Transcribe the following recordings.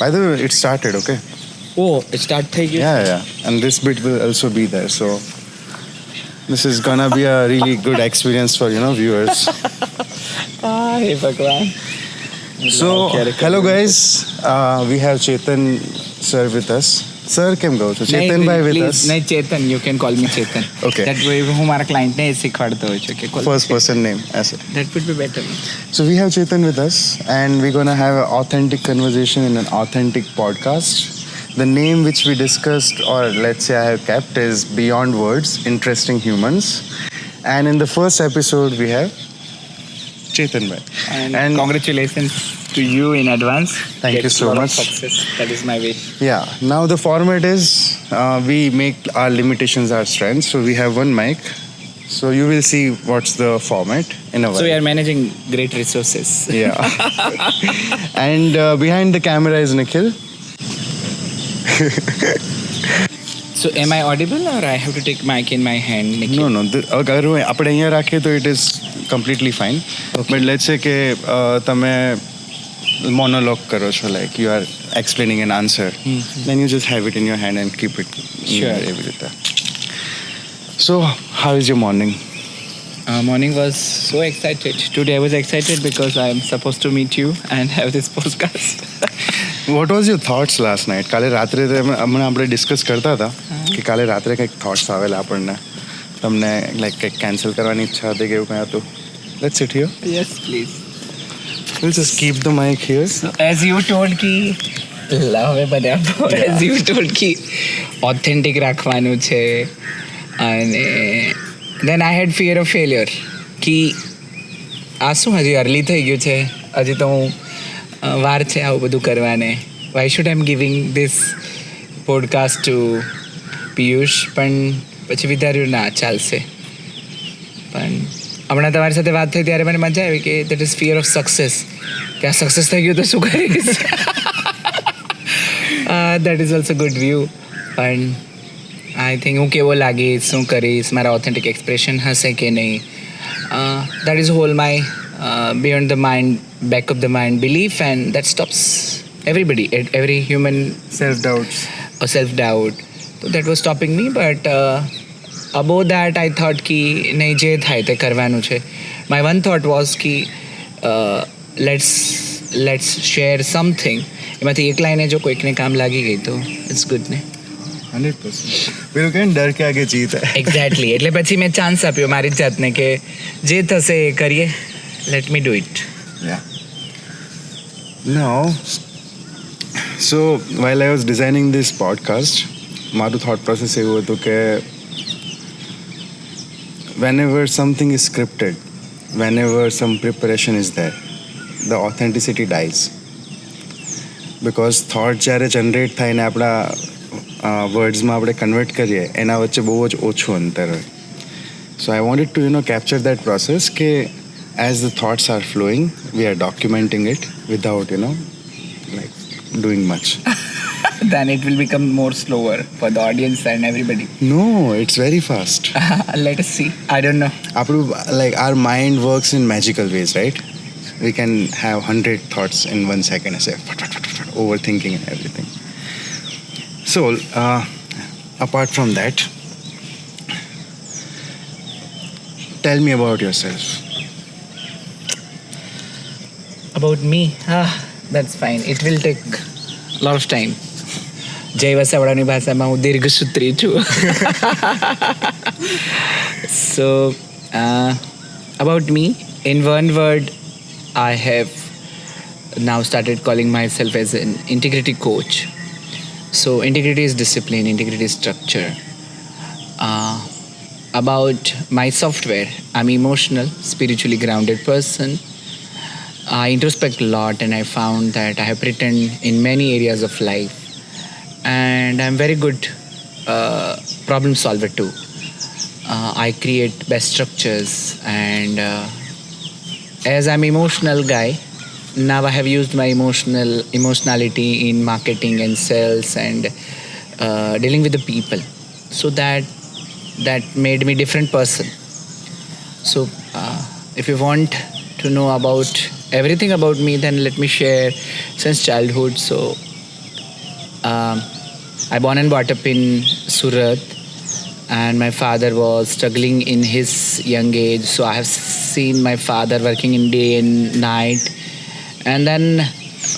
By the way, it started, okay? it start થઈ ગયું. Yeah. And this bit will also be there. So this is gonna be a really good experience for, viewers. હે ભગવાન. So, hello guys. We have Chetan sir with us. Sir, કેમ કહો છો? Chetan bhai with us. નહીં Chetan, you can call me Chetan. Okay. That way હું મારા ક્લાયન્ટને એ શીખવાડતો હોય છે કે First person name. As it. That would be better. So we have Chetan with us, and we're gonna have an authentic conversation in an authentic podcast. The name which we discussed, or let's say I have kept, is Beyond Words, Interesting Humans. And in the first episode, we have Chetan bhai. And congratulations to you in advance. Thank Get you so lot of much. Success. That is my wish. Yeah. Now the format is we make our limitations our strengths. So we have one mic. So you will see what's the format in a while. So we are managing great resources. Yeah. And behind the camera is Nikhil. So am I audible or I have to take mic in my hand, Nikhil? No. અગર આપણે અહીંયા રાખીએ તો it is completely fine. Okay. But let's say કે તમે monologue કરો છો, like you are explaining an answer, then you just have it in your hand and keep it. Sure. એવી રીતે. So how is your morning? Morning was so excited. Today I was excited because I am supposed to meet you and have this podcast. What was your thoughts last night? કાલે રાત્રે હમણાં આપણે discuss કરતા હતા કે કાલે રાત્રે કંઈક થોટ્સ આવેલા આપણને, તમને લાઈક કંઈક કેન્સલ કરવાની ઈચ્છા હતી કે એવું કંઈ હતું? Let's sit here. Yes, please. We'll just keep the mic here. So as you told ki love બરાબર, as you told ki authentic રાખવાનું છે, અને then I had fear of failure કે આ શું હજી અર્લી થઈ ગયું છે, હજી તો હું વાર છે આવું બધું કરવાને. Why should I am giving this podcast to Piyush? પણ પછી વિચાર્યું ના ચાલશે. પણ હમણાં તમારી સાથે વાત થઈ ત્યારે મને મજા આવી કે that is fear of success, કે આ સક્સેસ થઈ ગયું તો શું કરીશ. That is also good view. પણ આઈ થિંક હું કેવો લાગીશ, શું કરીશ, મારા ઓથેન્ટિક એક્સપ્રેશન હશે કે નહીં, that is whole my beyond the mind, back of the mind belief, and that stops everybody, every human Self-doubts. or self-doubt. So that was stopping me, but above that I thought ki nahi je થાય તે કરવાનું છે. My one thought was ki let's share something. એમાંથી એક લાઈને જો કોઈકને કામ લાગી ગઈ તો ઇટ્સ ગુડ ને. 100%. પેલું કે ડર કે આગે જીત હૈ. એક્ઝેક્ટલી. એટલે પછી મેં ચાન્સ આપ્યો મારી જાતને કે જે થશે એ કરીએ. Let me do it. Yeah. Now, so while I was designing this podcast, મારું thought process એવું હતું કે whenever something is scripted, whenever some preparation is there, the authenticity dies. Because thought જ્યારે જનરેટ થાય ને આપણા વર્ડ્સમાં આપણે કન્વર્ટ કરીએ એના વચ્ચે બહુ જ ઓછું અંતર હોય. So I wanted to capture that process કે as the thoughts are flowing, we are documenting it without, like doing much. Then it will become more slower for the audience and everybody. No, it's very fast. Let us see. I don't know. Like our mind works in magical ways, right? We can have 100 thoughts in 1 second and say, overthinking and everything. So, apart from that, tell me about yourself. About me? That's fine. It will take a lot of time. જય વસાવડાની ભાષામાં હું દીર્ઘસૂત્રી છું. So, about me, in one word, I have now started calling myself as an integrity coach. So, integrity is discipline, integrity is structure. About my software, I'm emotional, spiritually grounded person. I introspect a lot and I found that I have pretend in many areas of life, and I'm very good problem solver too. I create best structures, and as I'm emotional guy, now I have used my emotionality in marketing and sales and dealing with the people, so that made me different person. So if you want to know about everything about me, then let me share since childhood. So I born and brought up in Surat, and my father was struggling in his young age. So I have seen my father working in day and night, and then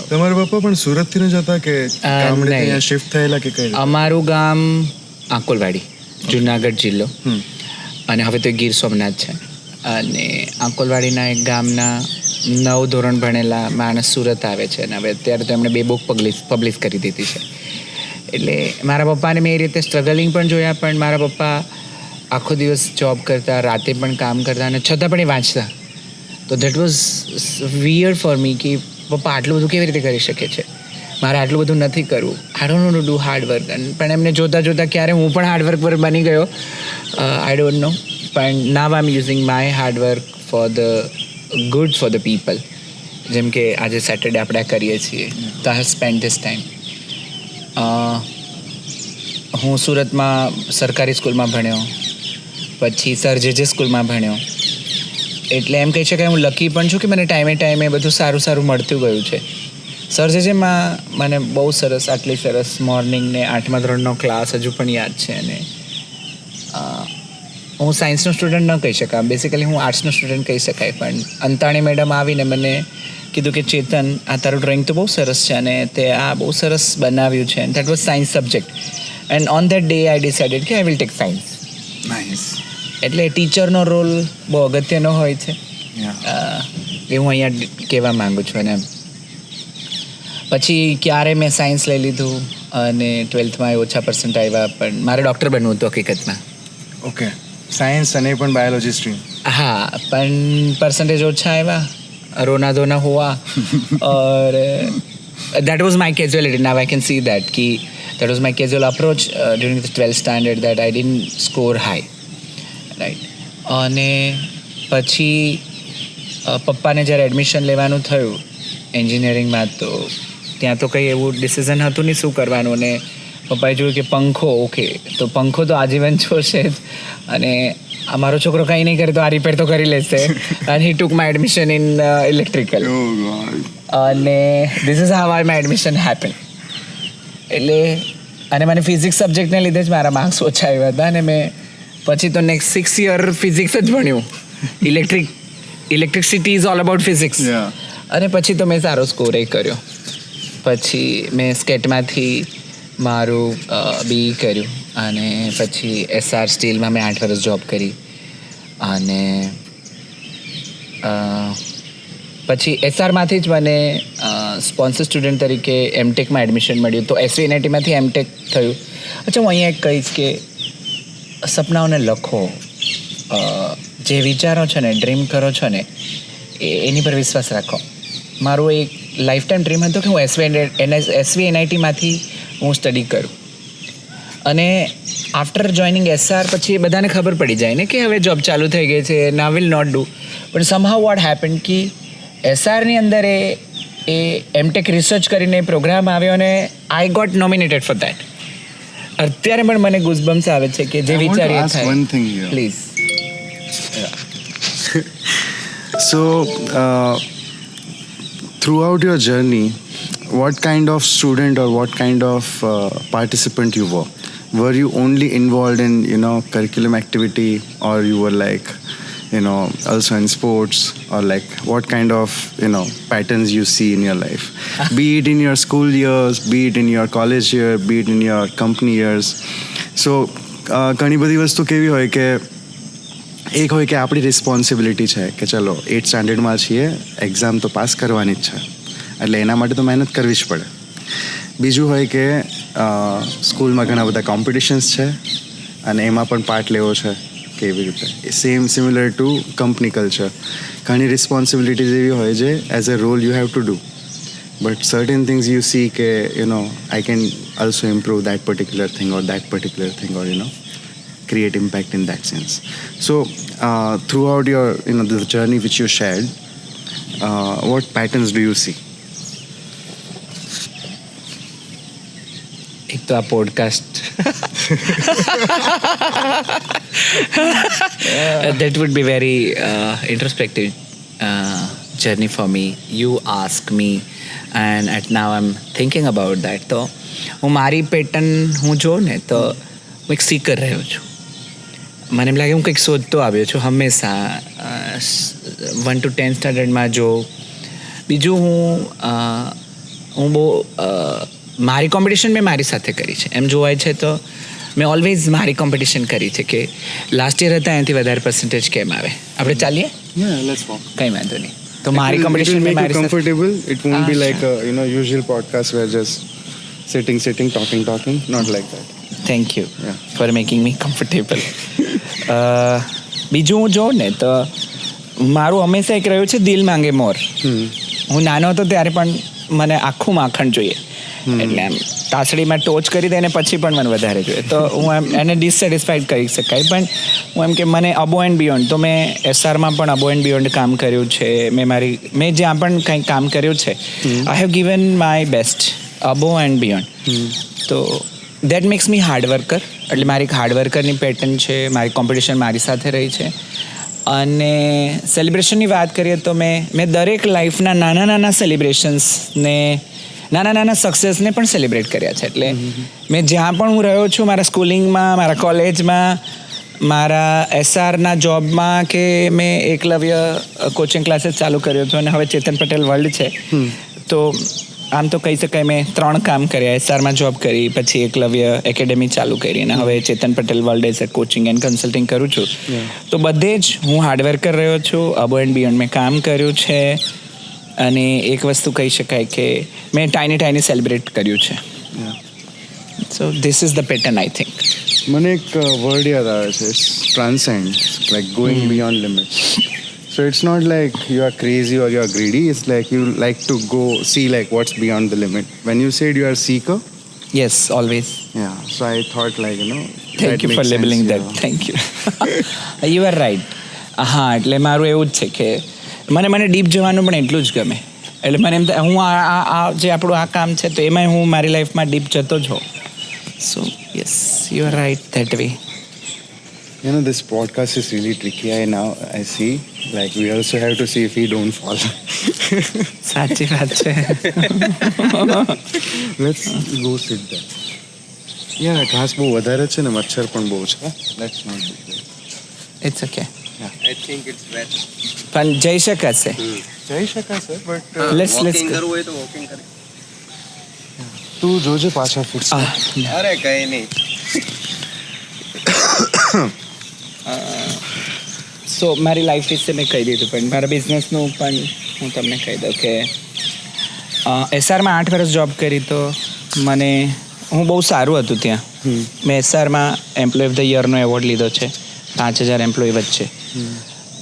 તમારા પપ્પા પણ સુરતથી ન જતા કે ગામડે નહીં. ત્યાં શિફ્ટ થયેલા કે કઈ રીતે? અમારું ગામ આંકોલવાડી, જુનાગઢ જિલ્લો, અને હવે તો એ ગીર સોમનાથ છે. અને આંકોલવાડીના એક ગામના 9 ધોરણ ભણેલા માણસ સુરત આવે છે, અને હવે અત્યારે તો એમણે 2 બુક પબ્લિશ કરી દીધી છે. એટલે મારા પપ્પાને મેં એ રીતે સ્ટ્રગલિંગ પણ જોયા, પણ મારા પપ્પા આખો દિવસ જોબ કરતા, રાતે પણ કામ કરતા, અને છતાં પણ એ વાંચતા. તો that was weird for me કે પપ્પા આટલું બધું કેવી રીતે કરી શકે છે, મારે આટલું બધું નથી કરવું. આઈ don't no to do hard work. પણ એમને જોતાં જોતાં ક્યારે હું પણ હાર્ડ વર્ક પર બની ગયો, આઈ ડોન્ટ નો. પણ now I am using my hard work for the good for the people. જેમ કે આજે સેટરડે આપણે કરીએ છીએ, તો I have spend this time. હું સુરતમાં સરકારી સ્કૂલમાં ભણ્યો, પછી સર જે સ્કૂલમાં ભણ્યો. એટલે એમ કહી શકાય હું લકી પણ છું કે મને ટાઈમે ટાઈમે બધું સારું સારું મળતું ગયું છે. સર જેમાં મને બહુ સરસ, આટલી સરસ મોર્નિંગને 8મા ધોરણનો ક્લાસ હજુ પણ યાદ છે. અને હું સાયન્સનો સ્ટુડન્ટ ન કહી શકાય, બેસિકલી હું આર્ટ્સનો સ્ટુડન્ટ કહી શકાય. પણ અંતાણી મેડમ આવીને મને કીધું કે ચેતન, આ તારું ડ્રોઈંગ તો બહુ સરસ છે અને તે આ બહુ સરસ બનાવ્યું છે. And that was science subject. And on that day I decided કે I will take science. Nice. એટલે ટીચરનો રોલ બહુ અગત્યનો હોય છે, એ હું અહીંયા કહેવા માગું છું. અને પછી ક્યારે મેં સાયન્સ લઈ લીધું અને 12થમાં ઓછા પર્સન્ટ આવ્યા, પણ મારે ડૉક્ટર બનવું હતું હકીકતમાં. ઓકે, સાયન્સ અને પણ બાયોલોજી સ્ટ્રીમ. હા, પણ પર્સન્ટેજ ઓછા આવ્યા, રોના ધોના હુઆ. और that was my casualty. Now I can see that कि that was my casual approach during the 12th standard, that I didn't score high, right? અને પછી પપ્પાને જ્યારે એડમિશન લેવાનું થયું એન્જિનિયરિંગમાં, તો ત્યાં તો કંઈ એવું ડિસિઝન હતું નહીં શું કરવાનું. અને પપ્પાએ જોયું કે પંખો, ઓકે, તો પંખો તો આજીવન જોશે જ, અને અમારો છોકરો કંઈ નહીં કરે તો આ રિપેર તો કરી લેશે. અને હી ટુક માય એડમિશન ઇન ઇલેક્ટ્રિકલ. અને this is how my admission happen. એટલે અને મને ફિઝિક્સ સબ્જેક્ટને લીધે જ મારા માર્ક્સ ઓછા આવ્યા હતા, અને મેં પછી તો નેક્સ્ટ 6 યર ફિઝિક્સ જ ભણ્યું. Electricity is all about physics. અને પછી તો મેં સારો સ્કોર એ કર્યો. પછી મેં સ્કેટમાંથી મારું બી કર્યું, અને પછી SR સ્ટીલમાં મેં 8 વર્ષ જોબ કરી. અને પછી SRમાંથી જ મને સ્પોન્સર સ્ટુડન્ટ તરીકે એમટેકમાં એડમિશન મળ્યું. તો SVNITમાંથી એમટેક થયું. અચ્છા, હું અહીંયા એક કહીશ કે સપનાઓને લખો, જે વિચારો છો ને, ડ્રીમ કરો છો ને, એની પર વિશ્વાસ રાખો. મારું એક લાઈફ ટાઈમ ડ્રીમ હતું કે હું SVNITમાંથી હું સ્ટડી કરું. અને આફ્ટર જોઈનિંગ SR પછી એ બધાને ખબર પડી જાય ને કે હવે જોબ ચાલુ થઈ ગઈ છે, ના વિલ નોટ ડુ. પણ સમહાઉ વોટ હેપન કે SRની અંદર એ એમટેક રિસર્ચ કરીને પ્રોગ્રામ આવ્યો, અને I got nominated for that. અત્યારે પણ મને ગુઝબમ્સ આવે છે કે જે વિચારીએ થાય. Please. So, throughout your journey, what kind of student or what kind of participant you were? Were you only involved in, curriculum activity, or you were like, also in sports, or like what kind of, patterns you see in your life? Be it in your school years, be it in your college year, be it in your company years. So, ઘણી બધી વસ્તુ કેવી હોય કે એક હોય કે આપણી રિસ્પોન્સિબિલિટી છે કે ચલો 8th સ્ટાન્ડર્ડમાં છીએ, એક્ઝામ તો પાસ કરવાની જ છે, એટલે એના માટે તો મહેનત કરવી જ પડે. બીજું હોય કે સ્કૂલમાં ઘણા બધા કોમ્પિટિશન્સ છે અને એમાં પણ પાર્ટ લેવો છે, કેવી રીતે સિમિલર ટુ કંપની કલ્ચર. ઘણી રિસ્પોન્સિબિલિટીઝ એવી હોય છે as a role you have to do, but certain things you see કે I can also improve that particular thing or that particular thing, or create impact in that sense. So throughout your the journey which you shared, what patterns do you see? એક તો આ podcast that would be very introspective journey for me. You ask me, and at now I'm thinking about that. So હું મારી pattern હું જોઉં ને તો હું એક સીકર રહ્યો છું. મને એમ લાગે હું કંઈક શોધતો આવ્યો છું હંમેશા 1 to 10 સ્ટાન્ડર્ડમાં જો. બીજું હું બહુ મારી કોમ્પિટિશન મેં મારી સાથે કરી છે. એમ જોવાય છે તો મેં ઓલવેઝ મારી કોમ્પિટિશન કરી છે કે લાસ્ટ યર હતા એનાથી વધારે પર્સન્ટેજ કેમ આવે. આપણે ચાલીએ? કંઈ વાંધો નહીં. તો મારી કોમ્પિટિશન મેં મારી સાથે comfortable. It won't be Ah, like a usual podcast where just sitting, talking. Not like that. Thank you Yeah. Four making me comfortable. બીજું હું જોઉં ને તો મારું હંમેશા એક રહ્યું છે દિલ માંગે મોર. હું નાનો હતો ત્યારે પણ મને આખું માખણ જોઈએ, એટલે એમ તાસડીમાં ટોચ કરી દે ને પછી પણ મને વધારે જોઈએ, તો હું એમ એને ડિસસેટિસ્ફાઈડ કરી શકાય. પણ હું એમ કે મને અબો એન્ડ બિયોન્ડ, તો મેં એસઆરમાં પણ અબો એન્ડ બિયોન્ડ કામ કર્યું છે. મેં જ્યાં પણ કંઈ કામ કર્યું છે I have given my best above and beyond. તો that makes me hard worker. એટલે મારી એક હાર્ડ વર્કરની પેટર્ન છે. મારી કોમ્પિટિશન મારી સાથે રહી છે. અને સેલિબ્રેશનની વાત કરીએ તો મેં દરેક લાઈફના નાના નાના સેલિબ્રેશન્સને, નાના નાના સક્સેસને પણ સેલિબ્રેટ કર્યા છે. એટલે મેં જ્યાં પણ હું રહ્યો છું, મારા સ્કૂલિંગમાં, મારા કોલેજમાં, મારા એસઆરના જોબમાં, કે મેં એકલવ્ય કોચિંગ ક્લાસીસ ચાલુ કર્યો હતો અને હવે ચેતન પટેલ વર્લ્ડ છે. તો આમ તો કહી શકાય મેં 3 કામ કર્યા. એસઆરમાં જોબ કરી, પછી એકલવ્ય એકેડેમી ચાલુ કરી, અને હવે Chetan Patel world as a coaching and consulting કરું છું. તો બધે જ હું હાર્ડવર્કર રહ્યો છું. અબો એન્ડ બિયોન્ડ મેં કામ કર્યું છે. અને એક વસ્તુ કહી શકાય કે મેં ટાઈની સેલિબ્રેટ કર્યું છે. So this is the pattern I think. મને એક વર્ડ યાદ આવે છે, transcend, like going beyond limits. So it's not like you are crazy or you are greedy. It's like you like to go see like what's beyond the limit. When you said you are a seeker, yes, always. yeah. So I thought like thank you for labelling that. Thank you. You are right. હા, એટલે મારું એવું જ છે કે મને deep જવાનું પણ એટલું જ ગમે. એટલે મને એમ હું આ જે આપણું આ કામ છે તો એમાંય હું મારી લાઈફમાં ડીપ જતો જ હોઉં. So yes, you are right that way. This podcast is really tricky. I see. Like we also have to see if we don't fall. સાચી વાત છે. Let's go sit there. Yeah, ઘાસ બહુ વધારે છે ને મચ્છર પણ બહુ છે. Let's not do that. It's okay. I think it's better. પણ જઈ શકાશે. જઈ શકાશે બટ લેટ્સ Walking કરવું હોય તો walking કરે. તું જોજે પાછા ફૂટશે. અરે કઈ નહીં. સો મારી લાઈફ વિશે મેં કહી દીધું, પણ મારા બિઝનેસનું પણ હું તમને કહી દઉં કે એસઆરમાં 8 વર્ષ જોબ કરી. તો હું બહુ સારું હતું ત્યાં. મેં એસઆરમાં એમ્પ્લોય ઓફ ધ યરનો એવોર્ડ લીધો છે 5000 એમ્પ્લોય વચ્ચે.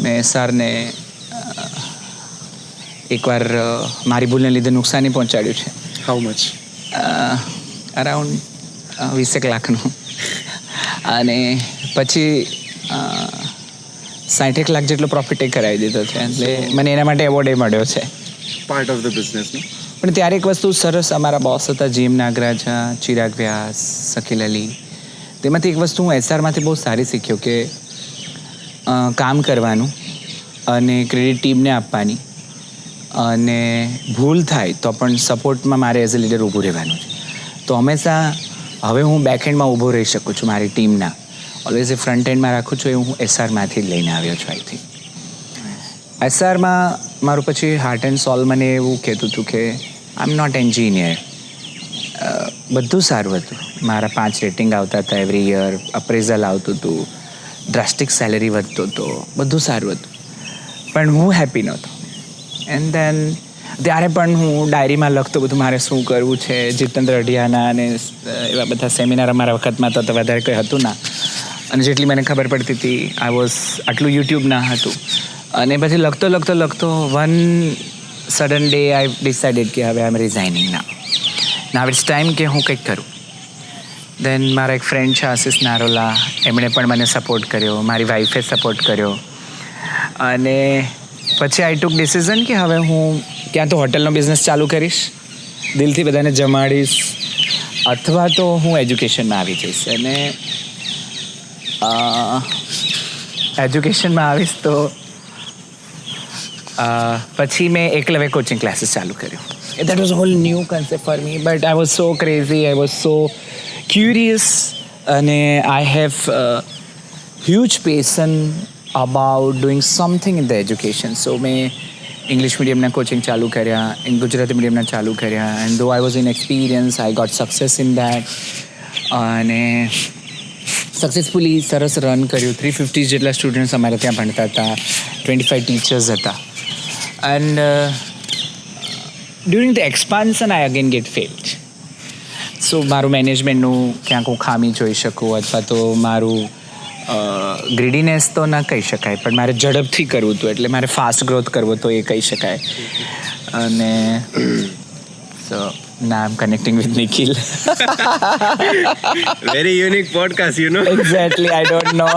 મેં એસઆરને એકવાર મારી ભૂલને લીધે નુકસાની પહોંચાડ્યું છે. How much? અરાઉન્ડ 20 લાખનું. અને પછી 60 લાખ જેટલો પ્રોફિટે કરાવી દીધો છે. એટલે મને એના માટે એવોર્ડ મળ્યો છે. પાર્ટ ઓફ ધ બિઝનેસ ને. પણ ત્યારે એક વસ્તુ સરસ, અમારા બોસ હતા જીમ નાગરાજા, ચિરાગ વ્યાસ, શકીલ અલી. તેમાંથી એક વસ્તુ હું એસઆરમાંથી બહુ સારી શીખ્યો કે કામ કરવાનું અને ક્રેડિટ ટીમને આપવાની, અને ભૂલ થાય તો પણ સપોર્ટમાં મારે એઝ અ લીડર ઊભું રહેવાનું છે. તો હંમેશા હવે હું બેકએન્ડમાં ઊભો રહી શકું છું મારી ટીમના. ઓલવેઝ એ ફ્રન્ટ એન્ડમાં રાખું છું. એ હું એસઆરમાંથી જ લઈને આવ્યો છું. આઈ થિંક એસઆરમાં મારું પછી હાર્ટ એન્ડ સોલ મને એવું કહેતું હતું કે આઈ એમ નોટ એન્જિનિયર. બધું સારું હતું. મારા 5 રેટિંગ આવતા હતા એવરી યર, અપ્રેઝલ આવતું હતું, ડ્રાસ્ટિક સેલેરી વધતો હતો, બધું સારું હતું. પણ હું હેપી નહોતો. એન્ડ દેન ત્યારે પણ હું ડાયરીમાં લખતો બધું મારે શું કરવું છે. જીતેન્દ્ર અઢિયાના અને એવા બધા સેમિનાર અમારા વખતમાં તો વધારે કંઈ હતું ના. અને જેટલી મને ખબર પડતી હતી આટલું યુટ્યુબ ના હતું. અને પછી લખતો one sudden day I decided કે હવે આઈ એમ રિઝાઇનિંગ નાવ ઇટ્સ ટાઈમ કે હું કંઈક કરું. દેન મારા એક ફ્રેન્ડ છે આશિષ નારોલા, એમણે પણ મને સપોર્ટ કર્યો, મારી વાઈફે સપોર્ટ કર્યો. અને પછી આઈ ટુક ડિસિઝન કે હવે હું ક્યાં તો હોટલનો બિઝનેસ ચાલુ કરીશ, દિલથી બધાને જમાડીશ, અથવા તો હું એજ્યુકેશનમાં આવી જઈશ. અને એજ્યુકેશનમાં આવીશ તો પછી મેં એકલવ્ય કોચિંગ ક્લાસીસ ચાલુ કર્યું. that was a whole new concept for me. But I was so crazy. I was so curious, and I have huge passion about doing something in the education. So મેં English મીડિયમના coaching ચાલુ કર્યા, ગુજરાતી મીડિયમના ચાલુ કર્યા, and though I was inexperienced, I got success in that. અને successfully સરસ run કર્યું. 350 જેટલા students અમારે ત્યાં ભણતા હતા, 25 ટીચર્સ હતા. And during the expansion I again get failed. So મારું મેનેજમેન્ટનું ક્યાંક હું ખામી જોઈ શકું, અથવા તો મારું ગ્રીડીનેસ તો ના કહી શકાય, પણ મારે ઝડપથી કરવું હતું, એટલે મારે ફાસ્ટ ગ્રોથ કરવો તો એ કહી શકાય. અને સો now I'm connecting with Nikhil. Very unique podcast, you know. Exactly, I don't know.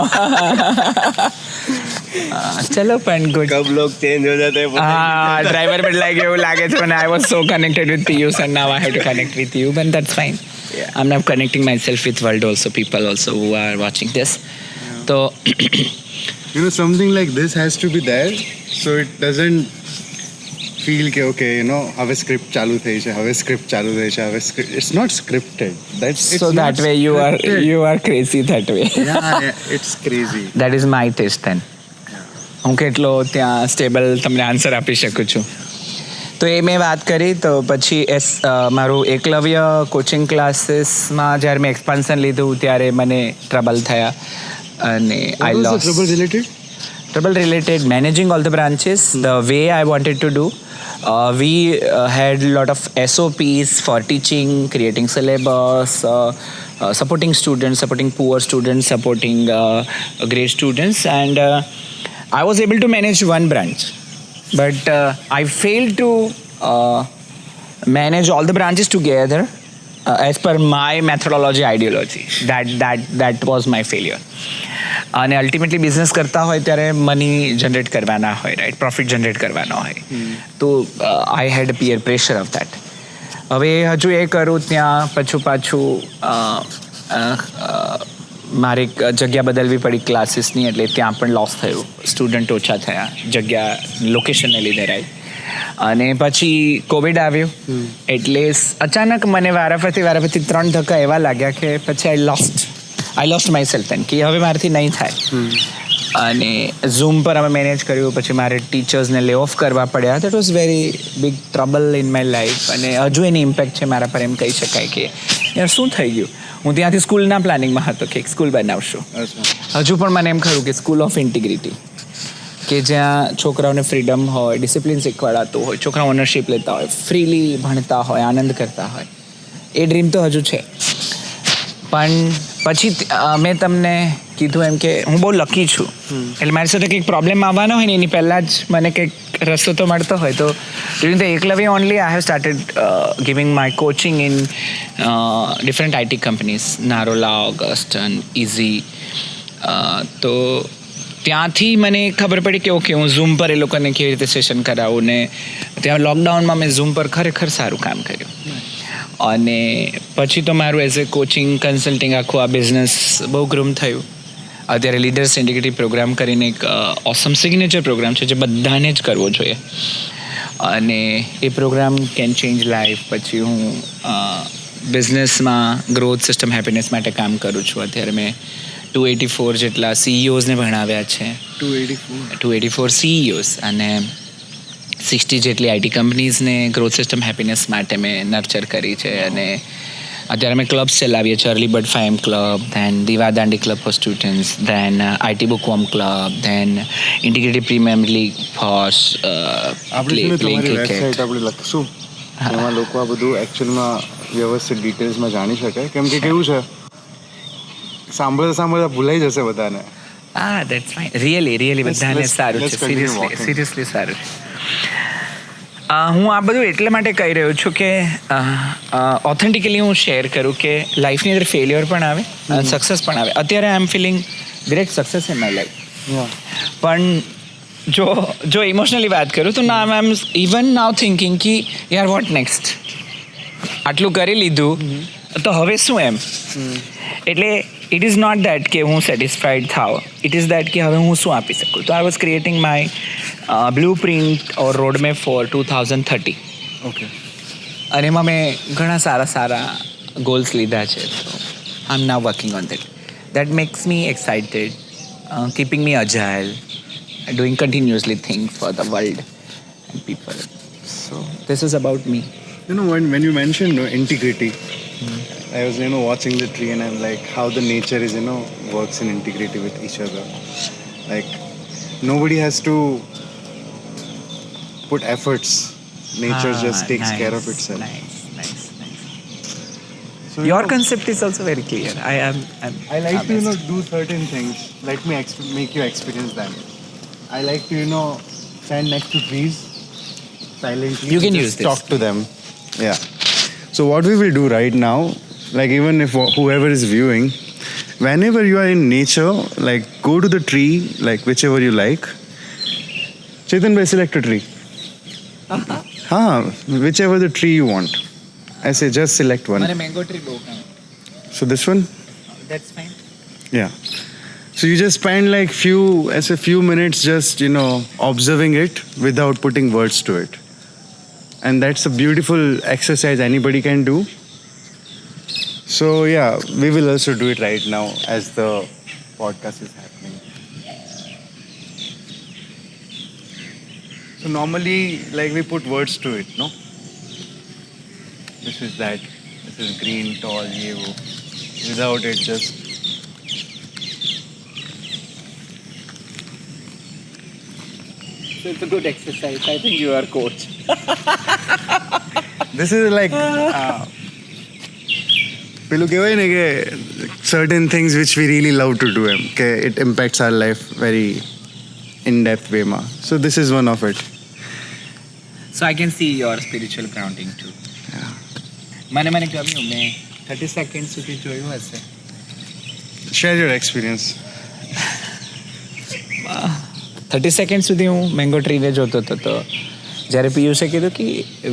चलो पण good. कब लोग चेंज हो जाते हैं पता ही नहीं चलता. ड्राइवर में like એવું લાગે છે, and I was so connected with you, so now I have to connect with you, but that's fine. Yeah. I'm now connecting myself with world also, people also who are watching this. So You know, something like this has to be there, so it doesn't feel કે okay, you know, હવે script ચાલુ થઈ છે, હવે script ચાલુ થઈ છે, હવે script. It's not scripted. It's so not that way scripted. you are crazy that way. Yeah, it's crazy. That is my taste then. હું કેટલો ત્યાં સ્ટેબલ તમને આન્સર આપી શકું છું. તો એ મેં વાત કરી. તો પછી મારું એકલવ્ય કોચિંગ ક્લાસીસમાં જ્યારે મેં એક્સપાન્શન લીધું ત્યારે મને ટ્રબલ થયા, અને What I was the lost. trouble related? Trouble related managing all the branches the way I wanted to do. We had a lot of SOPs for teaching, creating syllabus, supporting students, supporting poor students, supporting great students, and I was able to manage one branch, but I failed to manage all the branches together as per my methodology, ideology. That was my failure. અને ultimately business કરતા હોય ત્યારે money generate કરવાના હોય, right, profit generate કરવાનો હોય. તો આઈ હેડ પિયર પ્રેશર ઓફ દેટ. હવે હજુ એ કરું ત્યાં પાછું મારે એક જગ્યા બદલવી પડી ક્લાસીસની, એટલે ત્યાં પણ લોસ થયું, સ્ટુડન્ટ ઓછા થયા જગ્યા લોકેશનને લીધે, રાઈટ. અને પછી કોવિડ આવ્યું, એટલે અચાનક મને વારાફરતી 3 ધક્કા એવા લાગ્યા કે પછી I lost my self and કે હવે મારાથી નહીં થાય. અને ઝૂમ પર અમે મેનેજ કર્યું, પછી મારે ટીચર્સને લે ઓફ કરવા પડ્યા. That was very big trouble in my life, અને હજુ એની ઇમ્પેક્ટ છે મારા પર. એમ કહી શકાય કે યાર શું થઈ ગયું. હું ત્યાંથી સ્કૂલના પ્લાનિંગમાં હતો કે એક સ્કૂલ બનાવશું. હજુ પણ મને એમ ખરું કે સ્કૂલ ઓફ ઇન્ટિગ્રિટી, કે જ્યાં છોકરાઓને ફ્રીડમ હોય, ડિસિપ્લિન શીખવાડાતું હોય, છોકરાઓ ઓનરશિપ લેતા હોય, ફ્રીલી ભણતા હોય, આનંદ કરતા હોય. એ ડ્રીમ તો હજુ છે. પણ પછી મેં તમને કીધું એમ કે હું બહુ લકી છું, એટલે મારી સાથે કંઈક પ્રોબ્લેમ આવવાનો હોય ને એની પહેલાં જ મને કંઈક રસ્તો તો મળતો હોય. તો during the Eklavya only I have started giving my coaching in different IT companies, Narola, ઓગસ્ટન, ઇઝી. તો ત્યાંથી મને ખબર પડી કે ઓકે, હું ઝૂમ પર એ લોકોને કેવી રીતે સેશન કરાવું, ને ત્યાં લોકડાઉનમાં મેં ઝૂમ પર ખરેખર સારું કામ કર્યું. અને પછી તો મારું એઝ એ કોચિંગ કન્સલ્ટિંગ આખું આ બિઝનેસ બહુ ગ્રૂમ થયું. અત્યારે લીડર્સ ઇન્ડિકેટિવ પ્રોગ્રામ કરીને એક ઓસમ સિગ્નેચર પ્રોગ્રામ છે જે બધાને જ કરવો જોઈએ, અને એ પ્રોગ્રામ કેન ચેન્જ લાઈફ. પછી હું બિઝનેસમાં ગ્રોથ સિસ્ટમ હેપીનેસ માટે કામ કરું છું. અત્યારે મેં 284 જેટલા CEOsને ભણાવ્યા છે, 284 CEOs, અને 60 જેટલી IT કંપનીઝને ગ્રોથ સિસ્ટમ હેપીનેસ માટે મેં નર્ચર કરી છે. અને અત્યારે અમે ક્લબ્સ ચલાવીએ છીએ, early bird 5 club, then Diwadandi club for students, then IT bookworm club, then integrated premier league for આપણે વેબસાઇટ આપણે લખશું, એમાં લોકો આ બધું એકચ્યુઅલમાં વ્યવસ્થિત ડિટેલ્સમાં જાણી શકે. કેમ કે કેવું છે, સાંભળતા ભૂલાઈ જશે બધાને. That's fine. રિયલી બધાને સારું છે, સિરિયસલી સારું છે. હું આ બધું એટલા માટે કહી રહ્યો છું કે ઓથેન્ટિકલી હું શેર કરું કે લાઈફની અંદર ફેલ્યોર પણ આવે, સક્સેસ પણ આવે. અત્યારે I am feeling great success in my life. પણ જો ઇમોશનલી વાત કરું તો ના, આઈ એમ ઇવન નાવ થિંકિંગ કે યાર વોટ નેક્સ્ટ, આટલું કરી લીધું તો હવે શું એમ. એટલે ઇટ ઇઝ નોટ દેટ કે હું સેટિસ્ફાઈડ થાવ, ઇટ ઇઝ દેટ કે હવે હું શું આપી શકું. તો I was creating my blue print or road map for 2030. Okay. અને એમાં મેં ઘણા સારા ગોલ્સ લીધા છે. તો I am now working on that. That makes me excited, keeping me agile, doing continuously things for the world and people. So this is about me. When you mentioned integrity, I was watching the tree and I'm like how the nature is works in integrity with each other. Like nobody has to put efforts. Nature just takes care of itself. Nice. So Your concept is also very clear. I like to do certain things. Let me make you experience that. I like to stand next to trees silently. You can just use this. talk to them. Yeah. So what we will do right now, like even if whoever is viewing, whenever you are in nature, like go to the tree, like whichever you like. Chetan bhai, select a tree. Whichever the tree you want. I say just select one. મને mango tree બહુ ગમે. So this one? That's fine. Yeah. So you just spend like few minutes just observing it without putting words to it. And that's a beautiful exercise anybody can do. So yeah, we will also do it right now as the podcast is happening. So normally like we put words to it, no? This is that. This is green, tall, ye wo. Without it just So it's a good exercise. I think you are coach. this is like પેલું કહેવાય ને કે certain things which we really love to do કે it impacts our life very in depth way માં. So this is one of it. So I can see your spiritual grounding too. મને ગમ્યું. મેં 30 second સુધી જોયું હશે. Share your experience. 30 second સુધી હું મેંગો ટ્રીને જોતો હતો. તો જ્યારે પિયુષે કીધું કે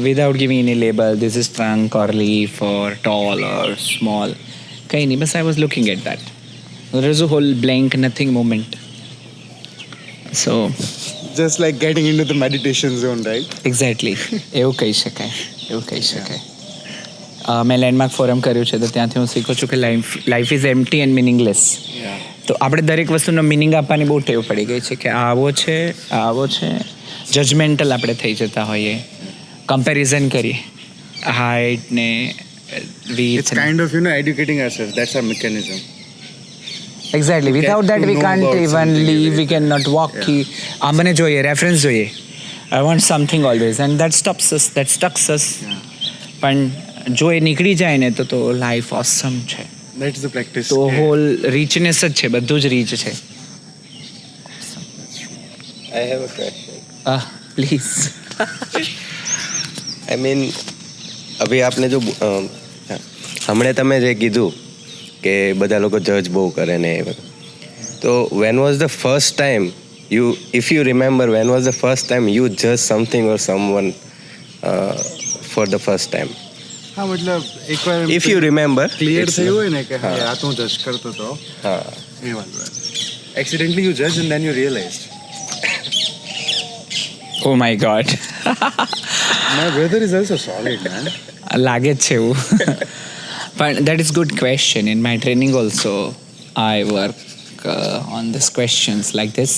without giving any label, this is trunk or leaf or tall or small, કંઈ નહીં, બસ I was looking at that. There is a whole blank nothing moment. So Just like getting into the meditation zone, right? Exactly એવું કહી શકાય. મેં landmark forum કર્યું છે, તો ત્યાંથી હું શીખું છું કે life is empty and meaningless. તો આપણે દરેક વસ્તુનો મિનિંગ આપવાની બહુ ટેવ પડી ગઈ છે કે આવો છે. જજમેન્ટલ આપણે થઈ જતા હોઈએ, કમ્પેરિઝન કરીએ હાઇટ ને It's with. kind of educating ourselves. That's our mechanism. Exactly. Without get that to we know can't about even something live, every we can not walk. આ મને જોઈએ, રેફરન્સ જોઈએ, I want something always, and that stops us, that stucks us. પણ જો એ નીકળી જાય ને તો લાઈફ ઓસમ છે. That's the practice. તો હોલ રીચનેસ જ છે, બધું જ રીચ છે. I have a question. Please. I mean, અભી આપને જો હમણે તમે જે કીધું કે બધા લોકો જજ બહુ કરે ને એ બધું, તો when was the first time if you remember, when was the first time you judged something or someone for the first time? હા મતલબ એકવાર If you remember, clear it's- થયું હોય ને કે હા. આ તો હું જજ કરતો હતો, હા. એ વાળું એક્સિડેન્ટલી યુ જજ and then you realized oh my God. My brother is also solid man. લાગે જ છે એવું. પણ that is good question. In my training also I work on this questions like this.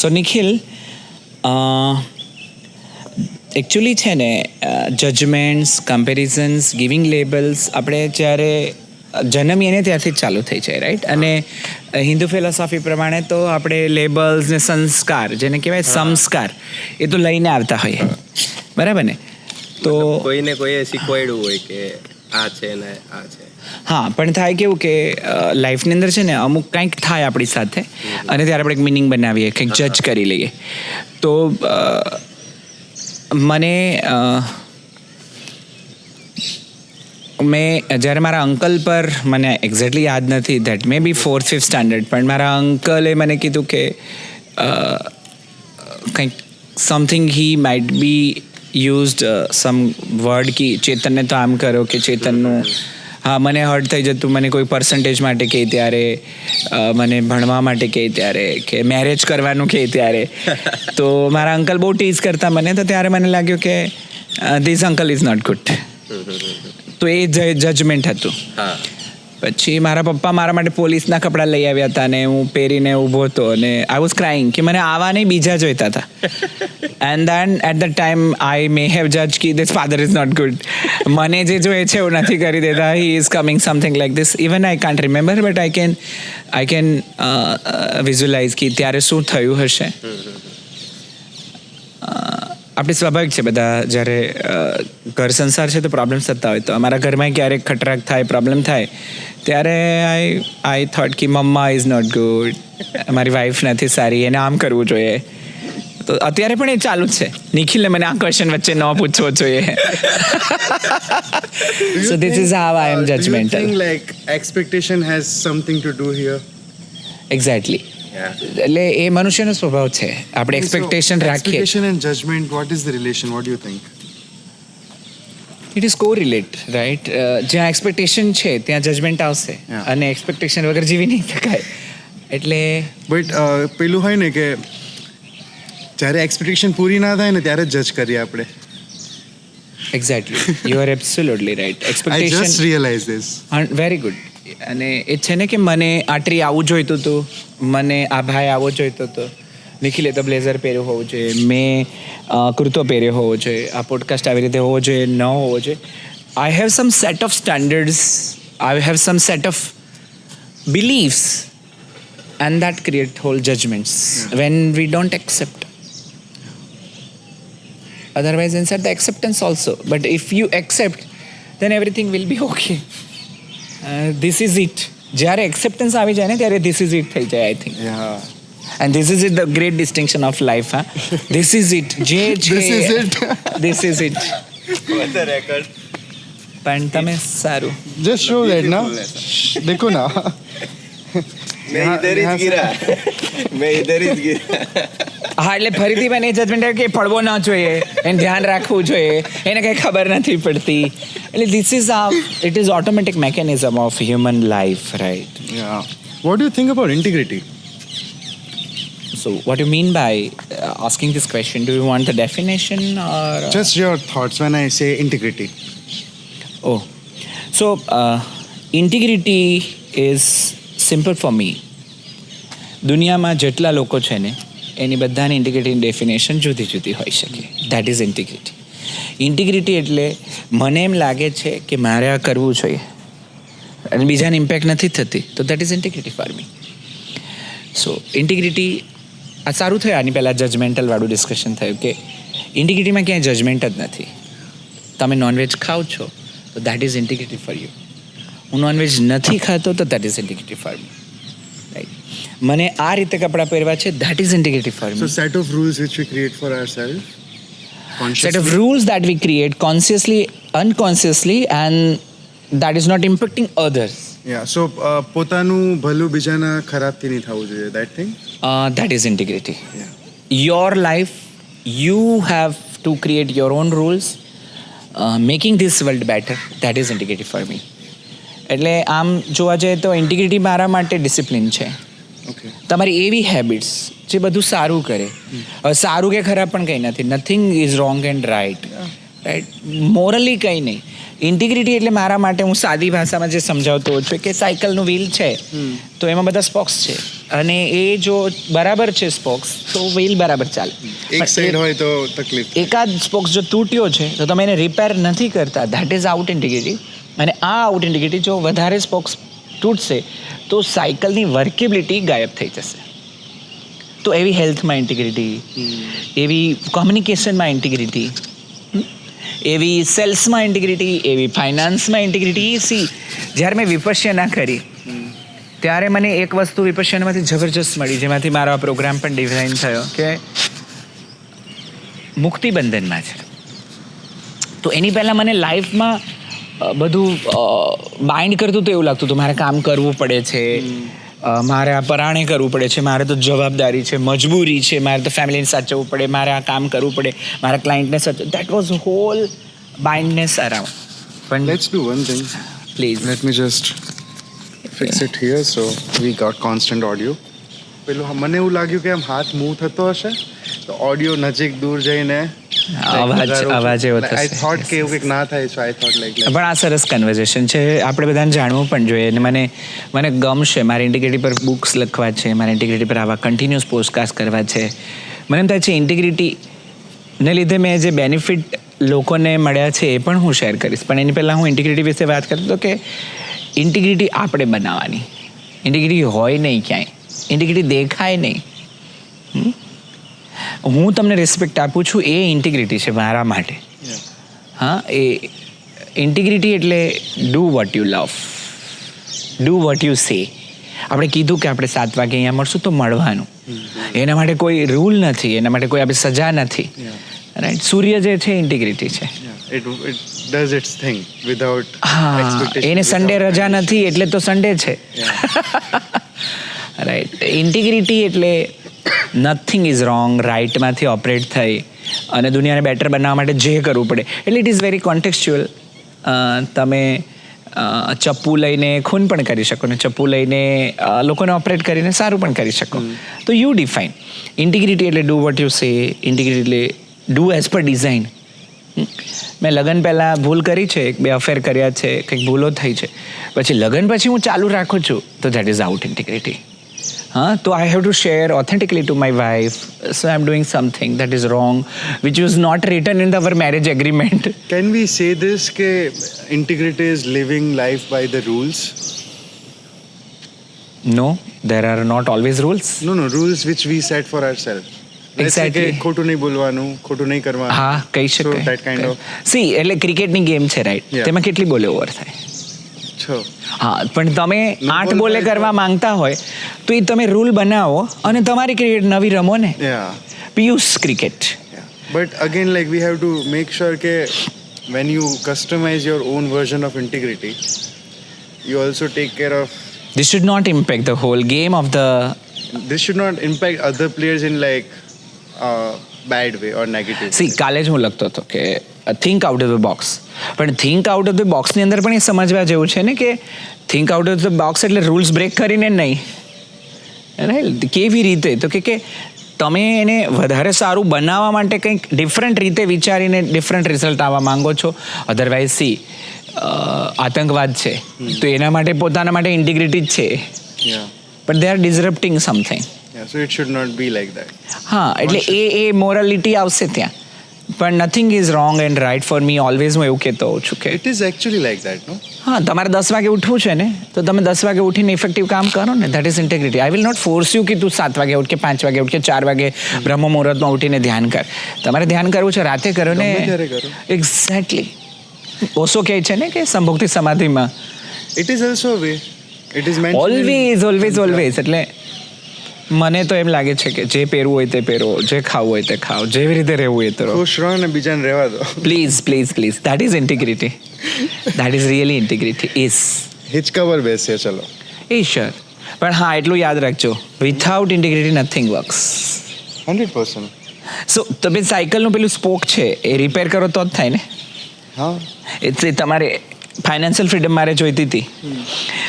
So Nikhil, actually છે ને judgements, કમ્પેરિઝન્સ, giving labels આપણે જ્યારે જન્મીએ ને ત્યારથી જ ચાલુ થઈ જાય, રાઈટ? અને હિન્દુ ફિલોસોફી પ્રમાણે તો આપણે લેબલ્સ ને સંસ્કાર, જેને કહેવાય સંસ્કાર, એ તો લઈને આવતા હોઈએ, બરાબર ને? તો કોઈને કોઈએ શીખવાડ્યું હોય કે આ છે ને આ છે. હા, પણ થાય કેવું કે લાઈફની અંદર છે ને અમુક કંઈક થાય આપણી સાથે, અને ત્યારે આપણે એક મિનિંગ બનાવીએ, કંઈક જજ કરી લઈએ. તો મને મેં જ્યારે મારા અંકલ પર, મને એક્ઝેક્ટલી યાદ નથી, that May B 4th-5th standard, પણ મારા અંકલે મને કીધું કે કંઈક something he might be used some word કે ચેતનને તો આમ કરો કે ચેતનનું, હા, મને હર્ટ થઈ જતું, મને કોઈ પર્સન્ટેજ માટે કહે ત્યારે, મને ભણવા માટે કહે ત્યારે, કે મેરેજ કરવાનું કહે ત્યારે. તો મારા અંકલ બહુ ટીઝ કરતા મને, તો ત્યારે મને લાગ્યું કે this uncle is not good. તો એ જજમેન્ટ હતું. હા. પછી મારા પપ્પા મારા માટે પોલીસના કપડાં લઈ આવ્યા હતા અને હું પહેરીને ઊભો હતો અને આઈ વોઝ ક્રાઇંગ કે મને આવા નહીં બીજા જોઈતા હતા. And then at the time I may have જજ કે this father is not good. મને જે જોઈએ છે એવું નથી કરી દેતા. He is coming something like this. Even I can't remember but I can visualize કે ત્યારે શું થયું હશે. આપણે સ્વાભાવિક છે બધા જ્યારે ઘર સંસાર છે તો પ્રોબ્લેમ્સ થતા હોય. તો અમારા ઘરમાં ક્યારેક ખટરાક થાય, પ્રોબ્લેમ થાય ત્યારે આઈ થોટ કે મમ્મા ઇઝ નોટ ગુડ, મારી વાઈફ નથી સારી, એને આમ કરવું જોઈએ. તો અત્યારે પણ એ ચાલુ જ છે. નિખિલને મને આ ક્વેશ્ચન વચ્ચે ન પૂછવો જોઈએ. So this is how I am judgmental. Do you think like expectation has something to do here? Exactly. એટલે એ મનુષ્યનો સ્વભાવ છે. આપણે એક્સપેક્ટેશન રાખીએ. Expectation and judgment, what is the relation? What do you think? It is correlate, right. જ્યાં expectation છે ત્યાં judgement આવશે. Yeah. અને એક્સપેક્ટેશન વગર જીવી નહીં શકાય. એટલે બટ પેલું હોય ને કે જ્યારે એક્સપેક્ટેશન પૂરી ના થાય ને ત્યારે જજ કરીએ આપણે. Exactly, you are absolutely right. I just expectation realized this. Very good. અને એ છે ને કે મને આ ટ્રી આવું જોઈતું હતું, મને આ ભાઈ આવો જોઈતો હતો, નિખિલે તો બ્લેઝર પહેર્યું હોવું જોઈએ, મેં કુર્તો પહેર્યો હોવો જોઈએ, આ પોડકાસ્ટ આવી રીતે હોવો જોઈએ, ન હોવો જોઈએ. I have some set of standards, I have some set of believes and that create whole judgements when we don't accept. Otherwise, inside the acceptance also. But if you accept, then everything will be okay. This is it. જ્યારે acceptance આવી જાય ને ત્યારે this is it થઈ જાય, I think. Yeah. And this is it, the great distinction of life. This is it. જે છે This is it. This is it. પણ તમે સારું. Just show that ना. देखो ना. मैं इधर ही गिरा. હા, એટલે ફરીથી મને એ જજમેન્ટ આવ્યું કે પડવો ન જોઈએ, એને ધ્યાન રાખવું જોઈએ, એને કંઈ ખબર નથી પડતી. એટલે this is it is automatic mechanism of human life, right. Yeah. What do you think about integrity? So what do you mean by asking this question? Do you want the definition or? Just your thoughts when I say integrity. Oh, so integrity is simple for me. દુનિયામાં જેટલા લોકો છે ને એની બધાની ઇન્ટિગ્રિટીની definition જુદી જુદી હોઈ શકે. That is integrity. ઇન્ટિગ્રિટી એટલે મને એમ લાગે છે કે મારે આ કરવું જોઈએ અને બીજાને ઇમ્પેક્ટ નથી થતી, તો that is integrity for me. So integrity આ સારું થયું. આની પહેલાં જજમેન્ટલવાળું ડિસ્કશન થયું કે ઇન્ટિગ્રિટીમાં ક્યાંય જજમેન્ટ જ નથી. તમે નોનવેજ ખાઓ છો તો that is integrity for you. હું નોનવેજ નથી ખાતો તો that is integrity for me, right. મને આ રીતે કપડાં પહેરવા છે, that is integrity for So me. set of rules which we create for ourselves. Set of rules that we create consciously, unconsciously, and that is not impacting others. Yeah. So પોતાનું ભલું બીજાના ખરાબથી નહીં થવું જોઈએ. That thing. That is integrity. Yeah. Your life, you have to create your own rules, making this world better. That is integrity for me. એટલે આમ જોવા જઈએ તો ઇન્ટિગ્રિટી મારા માટે ડિસિપ્લિન છે. Okay. તમારી એવી હેબિટ્સ જે બધું સારું કરે. હવે સારું કે ખરાબ પણ કંઈ નથી. Nothing is wrong and right, right. મોરલી કંઈ નહીં. ઇન્ટિગ્રિટી એટલે મારા માટે, હું સાદી ભાષામાં જે સમજાવતો હોઉં છું કે સાયકલનું વ્હીલ છે તો એમાં બધા સ્પોક્સ છે અને એ જો બરાબર છે સ્પોક્સ તો વ્હીલ બરાબર ચાલે. એક સાઈડ હોય તો તકલીફ. એકાદ સ્પોક્સ જો તૂટ્યો છે તો તમે એને રિપેર નથી કરતા, ધેટ ઇઝ આઉટ ઇન્ટિગ્રિટી. અને આ આઉટ ઇન્ટિગ્રિટી, જો વધારે સ્પોક્સ તૂટશે તો સાયકલની વર્કેબિલિટી ગાયબ થઈ જશે. તો એવી હેલ્થમાં ઇન્ટિગ્રિટી, એવી કોમ્યુનિકેશનમાં ઇન્ટિગ્રિટી, એવી સેલ્સમાં ઇન્ટિગ્રિટી, એવી ફાઇનાન્સમાં ઇન્ટિગ્રિટી. સી, જ્યારે મેં વિપશ્યના કરી ત્યારે મને એક વસ્તુ વિપશ્યનામાંથી જબરજસ્ત મળી, જેમાંથી મારો આ પ્રોગ્રામ પણ ડિઝાઇન થયો, કે મુક્તિબંધનમાં છે. તો એની પહેલાં મને લાઈફમાં બધું બાઇન્ડ કરતું તો એવું લાગતું હતું મારે કામ કરવું પડે છે, મારે આ પરાણે કરવું પડે છે, મારે તો જવાબદારી છે, મજબૂરી છે, મારે તો ફેમિલીને સાચવવું પડે, મારે આ કામ કરવું પડે, મારા ક્લાયન્ટને સાચવવું. That was whole blindness around. પણ Let's do one thing. Please. Let me just fix it here so we got constant audio. પેલું મને એવું લાગ્યું કે આમ હાથ મૂવ થતો હશે તો ઓડિયો નજીક દૂર જઈને અવાજ એવો આઈ થશે. થોટ કે એવું કંઈક ના થાય, સો આઈ થોટ લાઈક પણ આ સરસ કન્વર્ઝેશન છે, આપણે બધાને જાણવું પણ જોઈએ. અને મને ગમશે મારી ઇન્ટિગ્રિટી પર બુક્સ લખવા છે, મારી ઇન્ટિગ્રિટી પર આવા કન્ટિન્યુઅસ પોડકાસ્ટ કરવા છે. મને એમ થાય છે ઇન્ટિગ્રિટીને લીધે મેં જે બેનિફિટ લોકોને મળ્યા છે એ પણ હું શેર કરીશ. પણ એની પહેલાં હું ઇન્ટિગ્રિટી વિશે વાત કરતો હતો કે ઇન્ટિગ્રિટી આપણે બનાવવાની. ઇન્ટિગ્રિટી હોય નહીં ક્યાંય, ઇન્ટિગ્રિટી દેખાય નહીં. હું તમને રિસ્પેક્ટ આપું છું એ ઇન્ટિગ્રિટી છે મારા માટે. હા, એ ઇન્ટિગ્રિટી એટલે do what you love, do what you say. આપણે કીધું કે આપણે 7 વાગે અહીંયા મળશું તો મળવાનું. એના માટે કોઈ રૂલ નથી, એના માટે કોઈ આપણી સજા નથી. રાઈટ, સૂર્ય જે છે ઇન્ટિગ્રિટી છે. it does its thing without હા, expectation. એને સન્ડે રજા નથી એટલે તો સન્ડે છે. રાઈટ, ઇન્ટિગ્રિટી એટલે નથિંગ ઇઝ રોંગ, રાઇટમાંથી ઓપરેટ થઈ અને દુનિયાને બેટર બનાવવા માટે જે કરવું પડે. એટલે ઇટ ઇઝ વેરી કોન્ટેક્સ્ચ્યુઅલ. તમે ચપ્પુ લઈને ખૂન પણ કરી શકો ને ચપ્પુ લઈને લોકોને ઓપરેટ કરીને સારું પણ કરી શકો. તો યુ ડિફાઇન ઇન્ટિગ્રિટી એટલે do what you say. Integrity એટલે ડૂ એઝ પર ડિઝાઇન. મેં લગ્ન પહેલાં ભૂલ કરી છે, 1-2 અફેર કર્યા છે, કંઈક ભૂલો થઈ છે, પછી લગ્ન પછી હું ચાલુ રાખું છું તો દેટ ઇઝ આઉટ ઇન્ટિગ્રિટી. હા, તો I have to share authentically to my wife, so I am doing something that is wrong which was not written in our marriage agreement. Can we say this કે integrity is living life by the rules? No, there are not always rules. No, rules which we set for ourselves. Let's say Exactly. કે ખોટું નહીં બોલવાનું, ખોટું નહીં કરવાનું. હા, કહી So that kind શકાય. of સી એટલે ક્રિકેટની ગેમ છે, રાઈટ? Yeah. તેમાં કેટલી બોલે ઓવર થાય? 6. હા, પણ તમે No 8 ball બોલે by કરવા માંગતા હોય તો એ તમે રૂલ બનાવો અને તમારી ક્રિકેટ નવી રમો ને. Yeah. Piyush cricket. Yeah. But again, like we have to make sure કે when you customize your own version of integrity, you also take care of. This should not impact the whole game of the. This should not impact other players in like bad way or negative. C કાલે જ હું લખતો હતો કે think out of the box. પણ think out of the બોક્સની અંદર પણ એ સમજવા જેવું છે ને કે think out of the box એટલે રૂલ્સ બ્રેક કરીને નહીં. રાઈટ, કેવી રીતે? તો કે તમે એને વધારે સારું બનાવવા માટે કંઈક ડિફરન્ટ રીતે વિચારીને ડિફરન્ટ રિઝલ્ટ આવવા માંગો છો. અધરવાઇઝ સી આતંકવાદ છે તો એના માટે પોતાના માટે ઇન્ટિગ્રિટી જ છે, Yeah. But they are disrupting something. Yeah. So it should not be like that. હા, એટલે એ મોરાલિટી આવશે ત્યાં. પણ nothing is wrong and write for me. Always હું એવું કહેતો હોઉં છું કે It is actually like that, no? હા, તમારે 10 વાગે ઉઠવું છે ને તો તમે 10 વાગે ઉઠીને ઇફેક્ટિવ કામ કરો ને. That is integrity. I will not force you કે તું 7 વાગે ઉઠ કે 5 વાગે ઉઠ કે 4 વાગે બ્રહ્મ મુહૂર્તમાં ઉઠીને ધ્યાન કર. તમારે ધ્યાન કરવું છે રાતે કરો ને. ગમે ત્યારે કરો. એક્ઝેક્ટલી. ઓશો કહે છે ને કે સંભોગથી સમાધિમાં It is also a way. It is mentioned. Always. એટલે મને તો એમ લાગે છે કે જે પહેરવું હોય તે પહેરો, જે ખાવું હોય તે ખાઓ, જેવી રીતે રહેવું હોય તે રહો. ખુશ રહો ને બીજાને રહેવા દો. Please that is integrity. That is really integrity is. હિચકા પર બેસીએ ચલો. એ શ્યોર. પણ હા, એટલું યાદ રાખજો, without integrity nothing works. 100%. So તમે સાયકલનું પેલું સ્પોક છે એ રિપેર કરો તો જ થાય ને. હા. એટલે તમારે ફાઇનાન્શિયલ ફ્રીડમ મારે જોઈતી હતી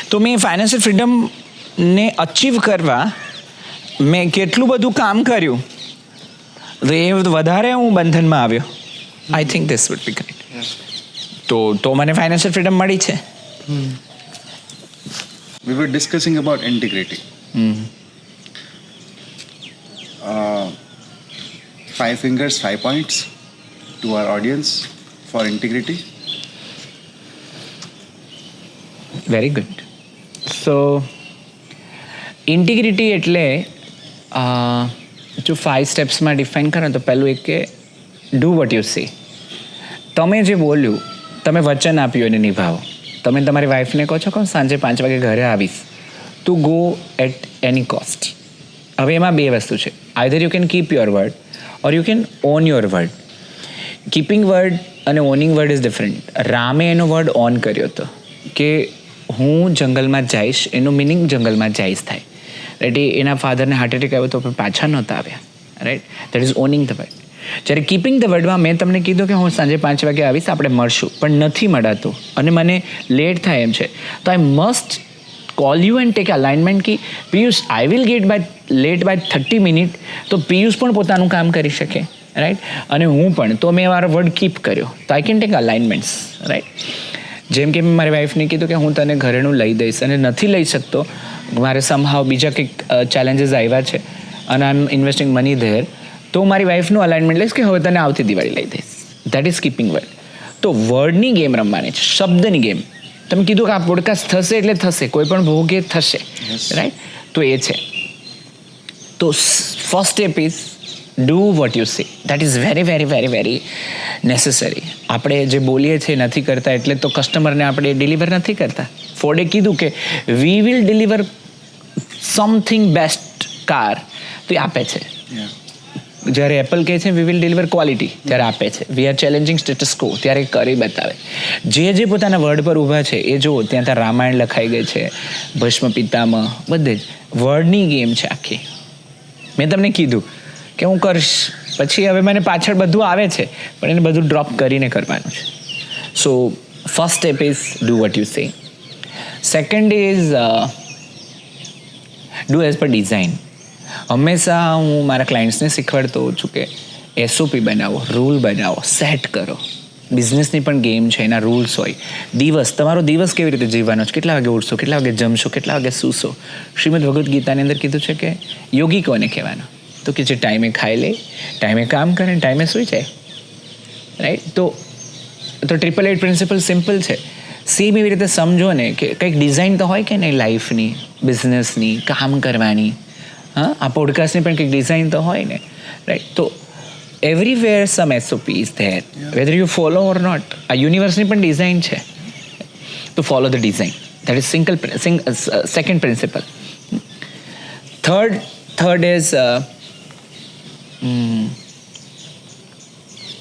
તો મેં ફાઇનાન્શિયલ ફ્રીડમને અચીવ કરવા મેં કેટલું બધું કામ કર્યું તો એ વધારે હું બંધનમાં આવ્યો. I think this would be great. તો મને ફાઇનાન્શિયલ ફ્રીડમ મળી છે. We were discussing about integrity. 5 fingers, 5 points to our audience for integrity. Very good. So integrity એટલે જો 5 સ્ટેપ્સમાં ડિફાઇન કરો તો પહેલું એક કે ડૂ વોટ યુ સે. તમે જે બોલ્યું, તમે વચન આપ્યું એને નિભાવો. તમે તમારી વાઈફને કહો છો કે સાંજે 5 વાગે ઘરે આવીશ, to go at any cost. હવે એમાં 2 વસ્તુ છે. Either you can keep your word or you can own your word. Keeping word અને ઓનિંગ વર્ડ ઇઝ ડિફરન્ટ. રામે એનો વર્ડ ઓન કર્યો હતો કે હું જંગલમાં જઈશ, એનું મિનિંગ જંગલમાં જઈશ થાય. રાઈટ, એના ફાધરને હાર્ટ એટેક આવ્યો તો પણ પાછા નહોતા આવ્યા. Right, that is owning the word. જ્યારે કીપિંગ ધ વર્ડમાં મેં તમને કીધું કે હું સાંજે 5 વાગે આવીશ, આપણે મળશું, પણ નથી મળાતું અને મને લેટ થાય એમ છે, તો I must call you and take alignment કે Piyush I will get late by 30 minute. તો પિયુષ પણ પોતાનું કામ કરી શકે. રાઈટ. અને હું પણ તો મેં મારો વર્ડ કીપ કર્યો. તો આઈ કેન ટેક અલાઇનમેન્ટ્સ, રાઈટ. જેમ કે મેં મારી વાઈફને કીધું કે હું તને ઘરેનું લઈ દઈશ અને નથી લઈ શકતો, મારે સમહાવ બીજા કંઈક ચેલેન્જીસ આવ્યા છે અને આઈ એમ ઇન્વેસ્ટિંગ મની ધેર, તો હું મારી વાઈફનું અલાઇનમેન્ટ લઈશ કે હવે તને આવતી દિવાળી લઈ દઈશ. That is keeping word. તો વર્ડની ગેમ રમવાની છે, શબ્દની ગેમ. તમે કીધું કે આ પોડકાસ્ટ થશે એટલે થશે, કોઈ પણ ભોગે થશે, રાઈટ. તો એ છે. તો first step is do what you say. That is very very very very necessary. આપણે જે બોલીએ છીએ નથી કરતા એટલે તો કસ્ટમરને આપણે ડિલિવર નથી કરતા. ફોર્ડે કીધું કે we will deliver something best car, તો એ આપે છે. જ્યારે એપલ કહે છે વી વિલ ડિલિવર ક્વોલિટી, ત્યારે આપે છે. વી આર ચેલેન્જિંગ સ્ટેટસ કો, ત્યારે કરી બતાવે. જે પોતાના વર્ડ પર ઊભા છે એ જુઓ, ત્યાં રામાયણ લખાઈ ગઈ છે, ભસ્મ પિતામહ, બધે જ વર્ડની ગેમ છે આખી. મેં તમને કીધું કે હું કરીશ, પછી હવે મને પાછળ બધું આવે છે પણ એને બધું ડ્રોપ કરીને કરવાનું છે. So first step is do what you say. Second is do as per design. હંમેશા હું મારા ક્લાયન્ટ્સને શીખવાડતો હોઉં છું કે એસઓપી બનાવો, રૂલ બનાવો, સેટ કરો. બિઝનેસની પણ ગેમ છે, એના રૂલ્સ હોય. તમારો દિવસ કેવી રીતે જીવવાનો છે, કેટલા વાગે ઉઠશો, કેટલા વાગે જમશો, કેટલા વાગે સૂશો. શ્રીમદ ભગવદ્ ગીતાની અંદર કીધું છે કે યોગી કોને કહેવાનો, તો કે જે ટાઈમે ખાઈ લે, ટાઈમે કામ કરે, ટાઈમે સૂઈ જાય, રાઈટ. તો 888 પ્રિન્સિપલ સિમ્પલ છે. સેમ એવી રીતે સમજો ને કે કંઈક ડિઝાઇન તો હોય કે નહીં લાઈફની, બિઝનેસની, કામ કરવાની. હા, આ પોડકાસ્ટની પણ કંઈક ડિઝાઇન તો હોય ને, રાઈટ. તો everywhere some SOP is there, whether you follow or not. આ યુનિવર્સની પણ ડિઝાઇન છે, તો follow the design. That is second principle. Third is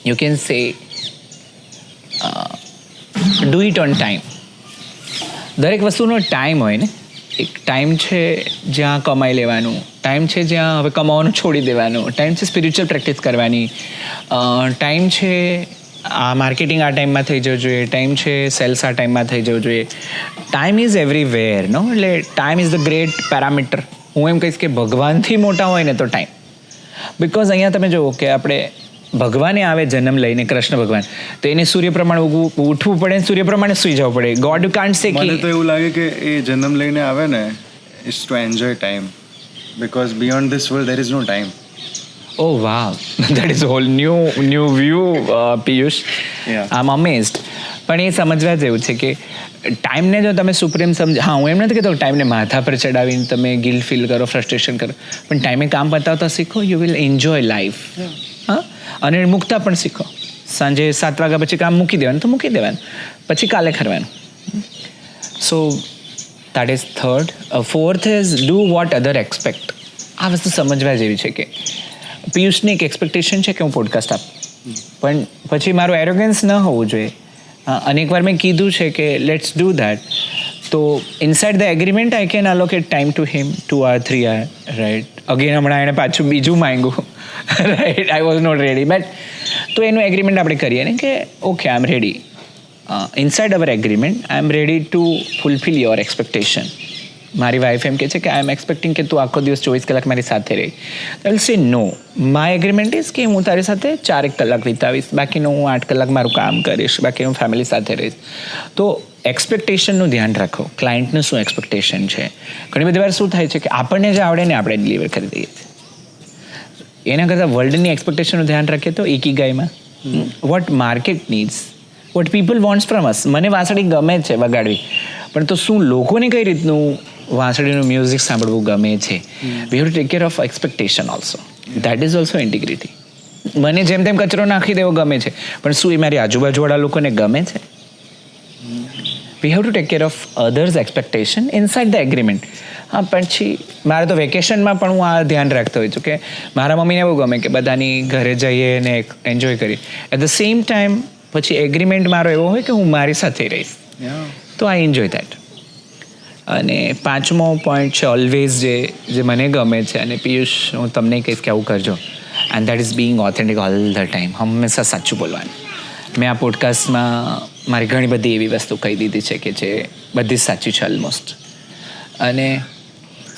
you can say do it on time. દરેક વસ્તુનો ટાઈમ હોય ને. એક ટાઈમ છે જ્યાં કમાઈ લેવાનું, ટાઈમ છે જ્યાં હવે કમાવાનું છોડી દેવાનું, ટાઈમ છે સ્પિરિચ્યુઅલ પ્રેક્ટિસ કરવાની, ટાઈમ છે આ માર્કેટિંગ આ ટાઈમમાં થઈ જવું જોઈએ, ટાઈમ છે સેલ્સ આ ટાઈમમાં થઈ જવું જોઈએ. ટાઈમ ઇઝ એવરીવેર, નો. એટલે time is the great parameter. હું એમ કહીશ કે ભગવાનથી મોટા હોય ને તો ટાઈમ. બિકોઝ અહીંયા તમે જુઓ કે આપણે ભગવાને આવે જન્મ લઈને, કૃષ્ણ ભગવાન, તો એને સૂર્ય પ્રમાણે ઉઠવું પડે, સૂર્ય પ્રમાણે સૂઈ જવું પડે. ગોડ કાન્ટ સે કે મને તો એવું લાગે કે એ જન્મ લઈને આવે ને is to enjoy time, because beyond this world there is no time. Oh wow, that is a whole new view, Piyush. Yeah. I'm amazed. પણ એ સમજવા જેવું છે કે ટાઈમને જો તમે સુપ્રીમ હા, હું એમ નથી કહેતો ટાઈમને માથા પર ચડાવીને તમે ગિલ્ટ ફીલ કરો, ફ્રસ્ટ્રેશન કરો, પણ ટાઈમે કામ પતાવતા શીખો. You will enjoy life. હા, અને મૂકતા પણ શીખો. સાંજે 7 વાગ્યા પછી કામ મૂકી દેવાનું તો મૂકી દેવાનું, પછી કાલે કરવાનું. So that is third. Fourth is do vote other expect. આ વસ્તુ સમજવા જેવી છે કે પિયુષની એક એક્સપેક્ટેશન છે કે હું પોડકાસ્ટ આપું, પણ પછી મારું એરોગન્સ ન હોવું જોઈએ. અને એકવાર મેં કીધું છે કે લેટ્સ ડુ દેટ. તો inside the agreement I can allocate time to him 2 hours 3 hours, right. Again હમણાં એણે પાછું બીજું માંગ્યું, right. I was not ready, but તો એનું એગ્રીમેન્ટ આપણે કરીએ ને કે okay I am ready. Inside our agreement I am ready to fulfil your expectation. મારી વાઈફ એમ કહે છે કે આઈ એમ એક્સપેક્ટિંગ કે તું આખો દિવસ 24 કલાક મારી સાથે રહી. આઈ સે નો, માય એગ્રીમેન્ટ ઇઝ કે હું તારી સાથે 4 કલાક વિતાવીશ, બાકીનું હું 8 કલાક મારું કામ કરીશ, બાકી હું ફેમિલી સાથે રહીશ. તો એક્સપેક્ટેશનનું ધ્યાન રાખો, ક્લાયન્ટનું શું એક્સપેક્ટેશન છે. ઘણી બધી વાર શું થાય છે કે આપણને જે આવડે ને આપણે ડિલિવર કરી દઈએ છીએ. એના કરતાં વર્લ્ડની એક્સપેક્ટેશનનું ધ્યાન રાખીએ તો એકીગાઈમાં what market needs, what people wants from us. મને વાંસળી ગમે છે વગાડવી, પણ તો શું લોકોને કઈ રીતનું વાંસળીનું મ્યુઝિક સાંભળવું ગમે છે. We have to take care of expectation also. That is also integrity. મને જેમ તેમ કચરો નાખી દેવો ગમે છે, પણ શું એ મારી આજુબાજુવાળા લોકોને ગમે છે? We have to take care of others expectation inside the agreement. હા, પછી મારે તો વેકેશનમાં પણ હું આ ધ્યાન રાખતો હોઉં છું કે મારા મમ્મીને એવું ગમે કે બધાની ઘરે જઈએ અને એન્જોય કરીએ. એટ ધ સેમ ટાઈમ પછી એગ્રીમેન્ટ મારો એવો હોય કે હું મારી સાથે રહીશ, તો આઈ એન્જોય દેટ. અને 5મો પોઈન્ટ છે ઓલવેઝ જે મને ગમે છે, અને પિયુષ હું તમને કહીશ કે આવું કરજો, and that is Bing authentic all the time. હંમેશા સાચું બોલવાનું. મેં આ પોડકાસ્ટમાં મારી ઘણી બધી એવી વસ્તુ કહી દીધી છે કે જે બધી જ સાચી છે ઓલમોસ્ટ. અને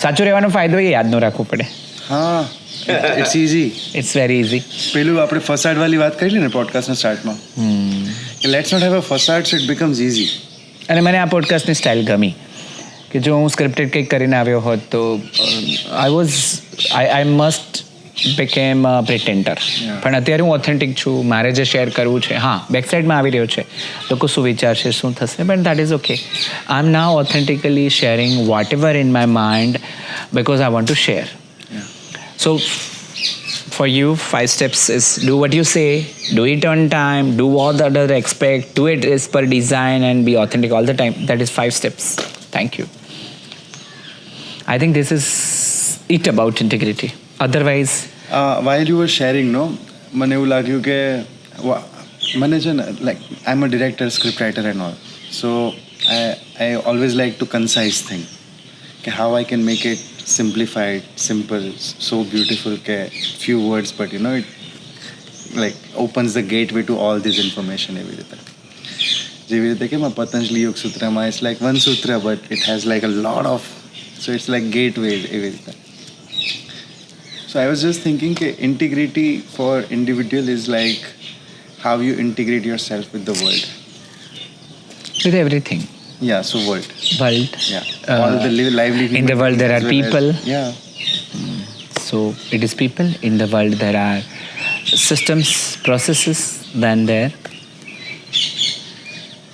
સાચું રહેવાનો ફાયદો એ યાદ ન રાખવું પડે. હા, it's easy. It's very easy. પેલું આપણે ફસાડ વાળી વાત કરી ને પોડકાસ્ટના સ્ટાર્ટમાં કે let's not have a facade so it becomes easy. અને મને આ પોડકાસ્ટની સ્ટાઇલ ગમી કે જો હું સ્ક્રિપ્ટેડ કંઈક કરીને આવ્યો હોત તો આઈ મસ્ટ બીકેમ અ પ્રિટેન્ડર. પણ અત્યારે હું ઓથેન્ટિક છું. મારે જે શેર કરવું છે, હા બેકસાઇડમાં આવી રહ્યો છે, લોકો શું વિચારશે, શું થશે, but that is okay. I am now authentically sharing whatever in my mind because I want to share. So for you 5 steps is do what you say, do it on time, do what the other expect, do it as per design and be authentic all the time. That is 5 steps. Thank you. I think this is it about integrity. Otherwise while you were sharing મને એવું લાગ્યું કે મને છે ને like I am a director, script writer and all, so I always like to concise thing કે how I can make it simplified, simple, so beautiful કે few words but it like opens the gateway to all this information. એવી રીતે કે પતંજલિ યોગ સૂત્રમાં it's like one sutra but it has like a lot of, so it's like gateway એવી રીતે. So I was just thinking કે integrity for individual is like how you integrate yourself with the world. with everything. Yeah, so world. Yeah. All the lively in the world there are people. Yeah. So it is people. In the world there are systems, processes, then there.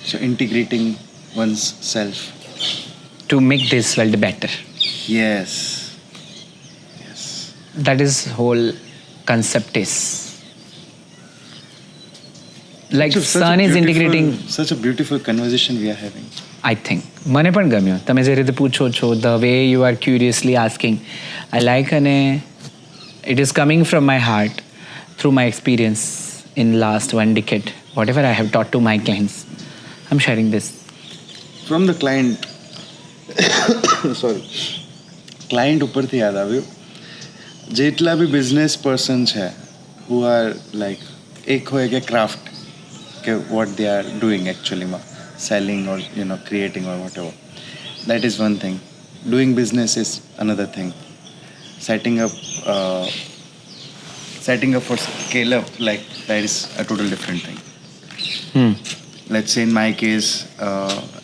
So integrating one's self. To make this world better. Yes. That is whole concept is. Like sun is integrating. Such a beautiful conversation we are having. I think. મને પણ ગમ્યું તમે જે રીતે પૂછો છો, the way you are curiously asking. I like અને it is coming from my heart through my experience in last 1 decade. Whatever I have taught to my clients, I'm sharing this. From the client, sorry, client ઉપરથી યાદ આવ્યું, જેટલા બી business person છે who are like એક હોય કે craft કે what they are doing actually selling or creating or whatever, that is one thing. Doing business is another thing. Setting up for scale up, like that is a total different thing. Let's say in my case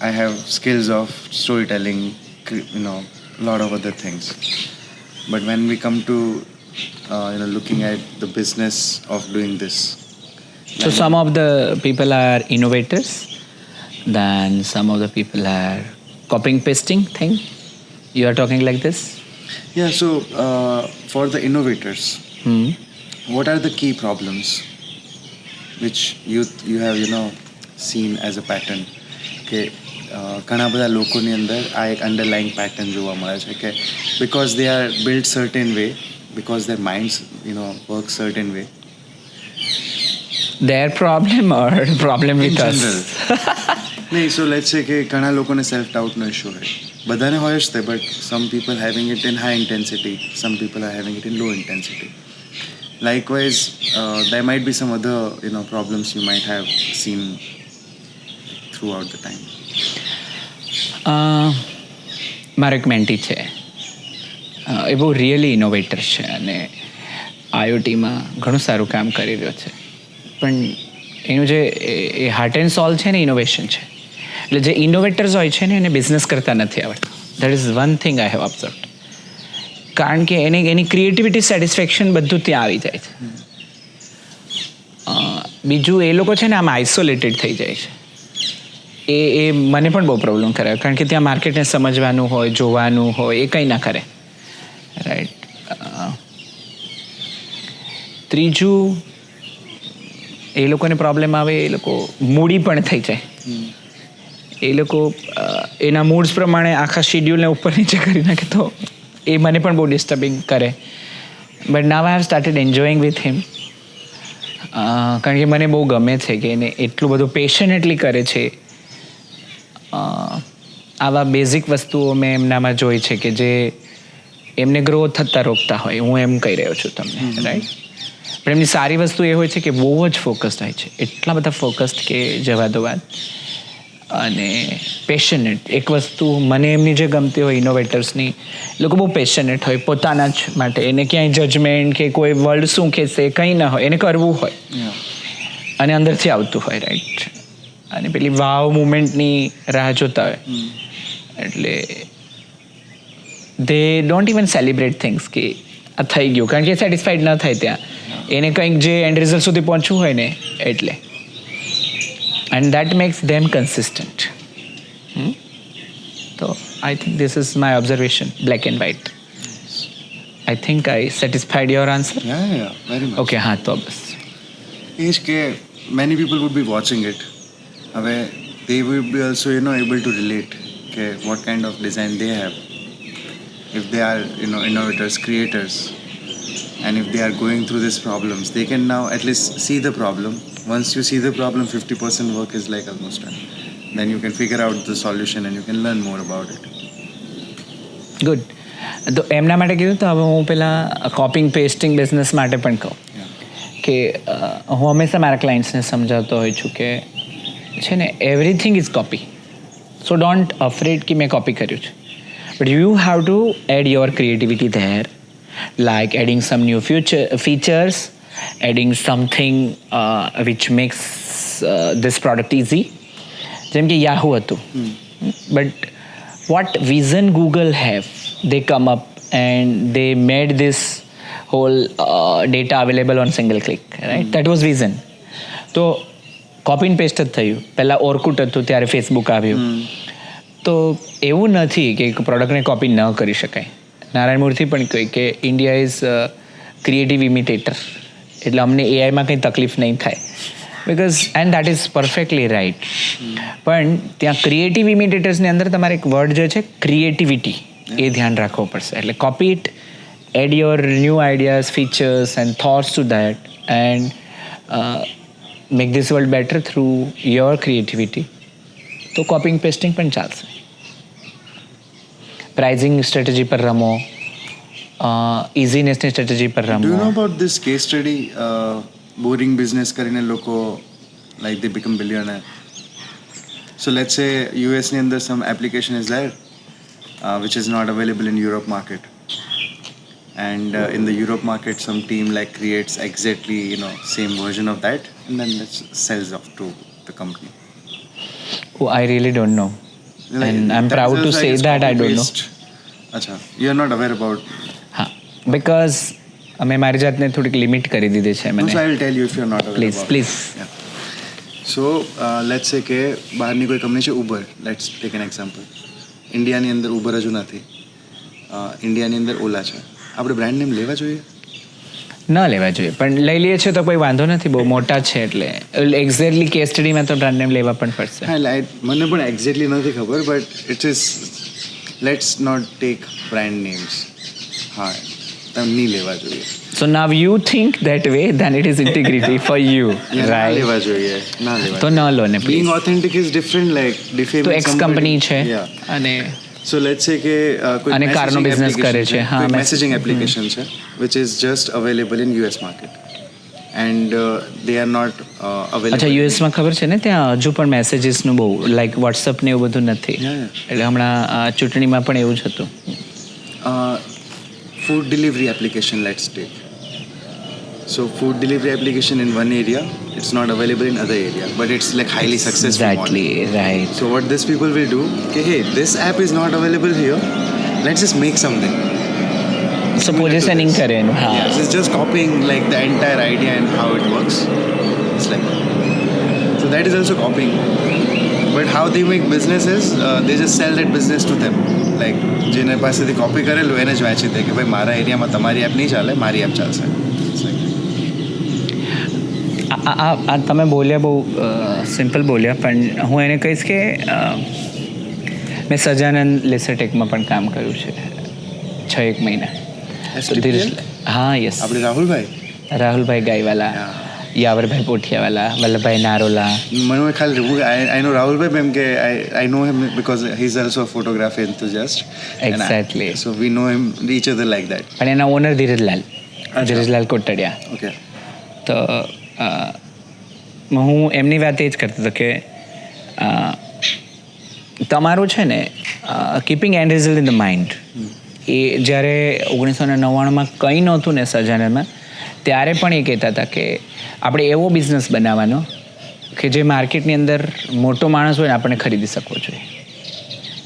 I have skills of storytelling, a lot of other things, but when we come to looking at the business of doing this, so some of the people are innovators, then some of the people are copying pasting thing. You are talking like this? Yeah, so for the innovators, what are the key problems which you have seen as a pattern કે ઘણા બધા લોકોની અંદર આ એક underlying pattern જોવા મળે છે કે because they are built certain way, because their minds work certain way. Their problem or problem with in us? general. નહીં, so let's say કે ઘણા લોકોને સેલ્ફ ડાઉટનો ઇશ્યુ હોય, બધાને હોય જ તે, but some people having it in high intensity, some people are having it in low intensity. Likewise, there might be some other problems you might have seen throughout the time. મારો એક Menti છે, એ બહુ really innovator છે અને આઈઓટીમાં ઘણું સારું કામ કરી રહ્યો છે. પણ એનું જે એ હાર્ટ એન્ડ સોલ છે ને ઇનોવેશન છે. એટલે જે ઇનોવેટર્સ હોય છે ને એને બિઝનેસ કરતા નથી આવડતું. That is one thing I have observed. કારણ કે એની ક્રિએટિવિટી, સેટિસ્ફેક્શન બધું ત્યાં આવી જાય છે. બીજું એ લોકો છે ને આમ આઇસોલેટેડ થઈ જાય છે. એ મને પણ બહુ પ્રોબ્લેમ કરે, કારણ કે ત્યાં માર્કેટને સમજવાનું હોય, જોવાનું હોય, એ કંઈ ના કરે. રાઈટ. ત્રીજું એ લોકોને પ્રોબ્લેમ આવે, એ લોકો મૂડી પણ થઈ જાય. એ લોકો એના મૂડ્સ પ્રમાણે આખા શેડ્યુલને ઉપર નીચે કરી નાખે, તો એ મને પણ બહુ ડિસ્ટર્બિંગ કરે. But now I have started enjoying with him. કારણ કે મને બહુ ગમે છે કે એને એટલું બધું પેશનેટલી કરે છે. આવા બેઝિક વસ્તુઓ મેં એમનામાં જોઈ છે કે જે એમને ગ્રો થતાં રોકતા હોય. હું એમ કહી રહ્યો છું તમને, રાઈટ. પણ એમની સારી વસ્તુ એ હોય છે કે બહુ જ ફોકસ્ડ હોય છે, એટલા બધા ફોકસ્ડ કે જવા દો વાત. અને પેશનેટ. એક વસ્તુ મને એમની જે ગમતી હોય ઇનોવેટર્સની, એ લોકો બહુ પેશનેટ હોય પોતાના જ માટે. એને ક્યાંય જજમેન્ટ કે કોઈ વર્લ્ડ શું કહેશે કંઈ ના હોય, એને કરવું હોય અને અંદરથી આવતું હોય, રાઈટ. અને પેલી વાવ મુમેન્ટની રાહ જોતા હોય. એટલે દે ડોન્ટ ઇવન સેલિબ્રેટ થિંગ્સ કે આ થઈ ગયું, કારણ કે સેટિસ્ફાઈડ ન થાય ત્યાં. એને કંઈક જે એન્ડ રિઝલ્ટ સુધી પહોંચવું હોય ને એટલે. And that makes them consistent. So I think this is my observation, black and white. I think I satisfied your answer. Yeah, very much. Okay, हाँ तो बस. is ke many people would be watching it. They would be also able to relate ke what kind of design they have. If they are innovators, creators, and if they are going through these problems, they can now at least see the problem. Once you see the problem, 50% work is like almost done. Then you can figure out the solution and you can learn more about it. Good. તો એમના માટે કીધું તો હવે હું પેલા coping પેસ્ટિંગ business માટે પણ કહું કે હું હંમેશા મારા ક્લાયન્ટ્સને સમજાવતો હોઉં છું કે છે ને everything is copy. So don't afraid કે મેં કોપી કર્યું છે, but you have to add your creativity there, like adding some new features, adding something which makes this product easy. જેમ કે યાહુ હતું, but what vision Google have, they come up and they made this whole data available on single click, right? That was vision. તો copy and paste જ થયું. પહેલાં ઓર્કુટ હતું, ત્યારે Facebook આવ્યું. તો એવું નથી કે પ્રોડક્ટને કોપી ન કરી શકાય. નારાયણ મૂર્તિ પણ કહે કે ઇન્ડિયા ઇઝ ક્રિએટિવ ઇમિટેટર, એટલે અમને એઆઈમાં કંઈ તકલીફ નહીં થાય. Because and that is perfectly right. પણ ત્યાં ક્રિએટિવ ઇમિટેટર્સની અંદર તમારે એક વર્ડ જે છે ક્રિએટિવિટી, એ ધ્યાન રાખવું પડશે. એટલે copy it, add your new ideas, features and thoughts to that and make this world better through your creativity. તો કોપિંગ પેસ્ટિંગ પણ ચાલશે. પ્રાઇઝિંગ સ્ટ્રેટેજી પર રમો, ઇઝીનેસની સ્ટ્રેટેજી પર રમો. Do you know about this case study? Boring business કરીને લોકો like they become billionaire. So let's say US ની અંદર some application is there which is not available in Europe market, and in the Europe market some team like creates exactly same version of that and then it sells off to the company. Oh, I really don't know. And I'm proud to say that I don't know. Acha, you are not aware about. હા, because અમે મારી જાતને થોડીક limit કરી દીધી છે મને. So I will tell you if you are not aware. Please. Yeah. So let's say કે બહારની કોઈ કંપની છે Uber, let's take an example. ઇન્ડિયાની અંદર ઉબર હજુ નથી, ઇન્ડિયાની અંદર ઓલા છે. આપણે બ્રાન્ડ નેમ લેવા જોઈએ? ન લેવા જોઈએ, પણ લઈ લઈએ છીએ તો કોઈ વાંધો નથી, બહુ મોટા છે એટલે એક્ઝેક્ટલી કેસ સ્ટડીમાં તો બ્રાન્ડ નેમ લેવા પણ પડશે. હા, મને પણ એક્ઝેક્ટલી નથી ખબર, but it is let's not take brand names. હા, તમે નહીં લેવા જોઈએ. So now you think that way, then it is integrity for you, ના right? લેવા જોઈએ, ના લેવા. તો ન લો ને Being please. authentic is different, like defaming તો એક્સ somebody. કંપની છે Yeah. અને So let's say કે કોઈ અને કારનો messaging business કરે application છે. હા, કોઈ messaging. messaging application છે which is just available in US market and they are not available. અચ્છા, યુએસમાં ખબર છે ને ત્યાં હજુ પણ મેસેજીસનું બહુ લાઈક વોટ્સઅપ ને એવું બધું નથી. Yeah. એટલે હમણાં ચૂંટણીમાં પણ એવું જ હતું. Food delivery application, let's take. So food delivery application in one area, it's not available in other area, but it's like highly successful model. Exactly, right. So what these people will do, okay, hey, this app is not available here, let's just make something. So positioning કરે એનું. હા. Yes, it's just copying like the entire idea and how it works. It's like so that is also copying. But how they make business is they just sell that business to them. Like જેને પાસેથી copy કરેલું એને જ વાંચી દે કે ભાઈ મારા એરિયામાં તમારી એપ નહીં ચાલે, મારી એપ ચાલશે. આ તમે બોલ્યા બહુ સિમ્પલ બોલ્યા, પણ હું એને કહીશ કે મેં સજાનંદ લેસરટેકમાં પણ કામ કર્યું છે 6-1 મહિના. હા, યસ. આપણે રાહુલભાઈ ગાયવાલા, યાવરભાઈ પોઠિયાવાલા, વલ્લભભાઈ નારોલા. મને ખાલી I know રાહુલભાઈ બેમ કે I know him because he's also a photography enthusiast. Exactly. So we know him each other like that. પણ એના ઓનર ધીરજલાલ કોટડિયા. Okay. તો હું એમની વાત એ જ કરતો હતો કે તમારું છે ને keeping end result in the mind એ જ્યારે 1999માં કંઈ નહોતું ને સર્જાનરમાં ત્યારે પણ એ કહેતા હતા કે આપણે એવો બિઝનેસ બનાવવાનો કે જે માર્કેટની અંદર મોટો માણસ હોય ને આપણને ખરીદી શકવો જોઈએ,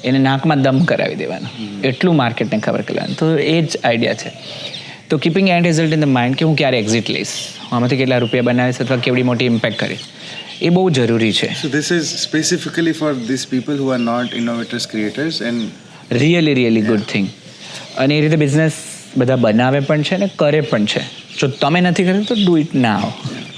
એને નાકમાં દમ કરાવી દેવાનો, એટલું માર્કેટને ખબર કરવાનું. તો એ જ આઈડિયા છે. તો keeping end result in the mind કે હું ક્યારે એક્ઝિટ લઈશ, આમાંથી કેટલા રૂપિયા બનાવીશ અથવા કેવડી મોટી ઇમ્પેક્ટ કરીશ, એ બહુ જરૂરી છે. So this is specifically for these people who are not innovators, creators and really good thing. અને એ રીતે બિઝનેસ બધા બનાવે પણ છે ને કરે પણ છે. જો તમે નથી કરતા તો ડુ ઇટ નાવ.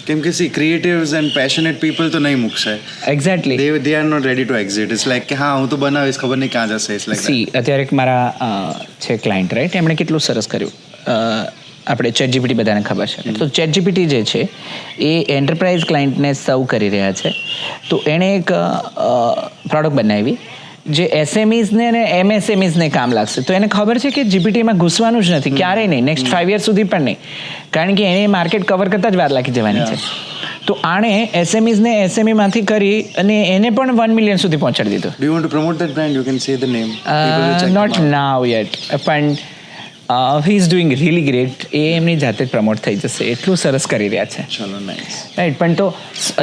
કેમ કે સી ક્રિએટિવ્સ એન્ડ પેશનેટ પીપલ તો નહીં મૂકશે. Exactly. they are not ready to exit. It's like કે હા હું તો બનાવીશ, ખબર નહીં ક્યાં જશે. It's like સી અત્યારે એક મારા છે ક્લાયન્ટ, રાઈટ, એમણે કેટલું સરસ કર્યું. આપણે ChatGPT બધાને ખબર છે. તો ChatGPT જે છે એ એન્ટરપ્રાઇઝ ક્લાયન્ટને સર્વ કરી રહ્યા છે. તો એણે એક પ્રોડક્ટ બનાવી જે SMEsને અને MSMEsને કામ લાગશે. તો એને ખબર છે કે જીપીટીમાં ઘૂસવાનું જ નથી, ક્યારેય નહીં, નેક્સ્ટ 5 years સુધી પણ નહીં, કારણ કે એને માર્કેટ કવર કરતાં જ વાર લાગી જવાની છે. તો આણે SMEsને SMEમાંથી કરી અને એને પણ 1 million સુધી પહોંચાડી દીધું. Do you want to promote that brand? You can say the name. Not now yet, પણ he is doing really great. એ એમની જાતે જ પ્રમોટ થઈ જશે, એટલું સરસ કરી રહ્યા છે. ચલો નાઇસ. રાઈટ. પણ તો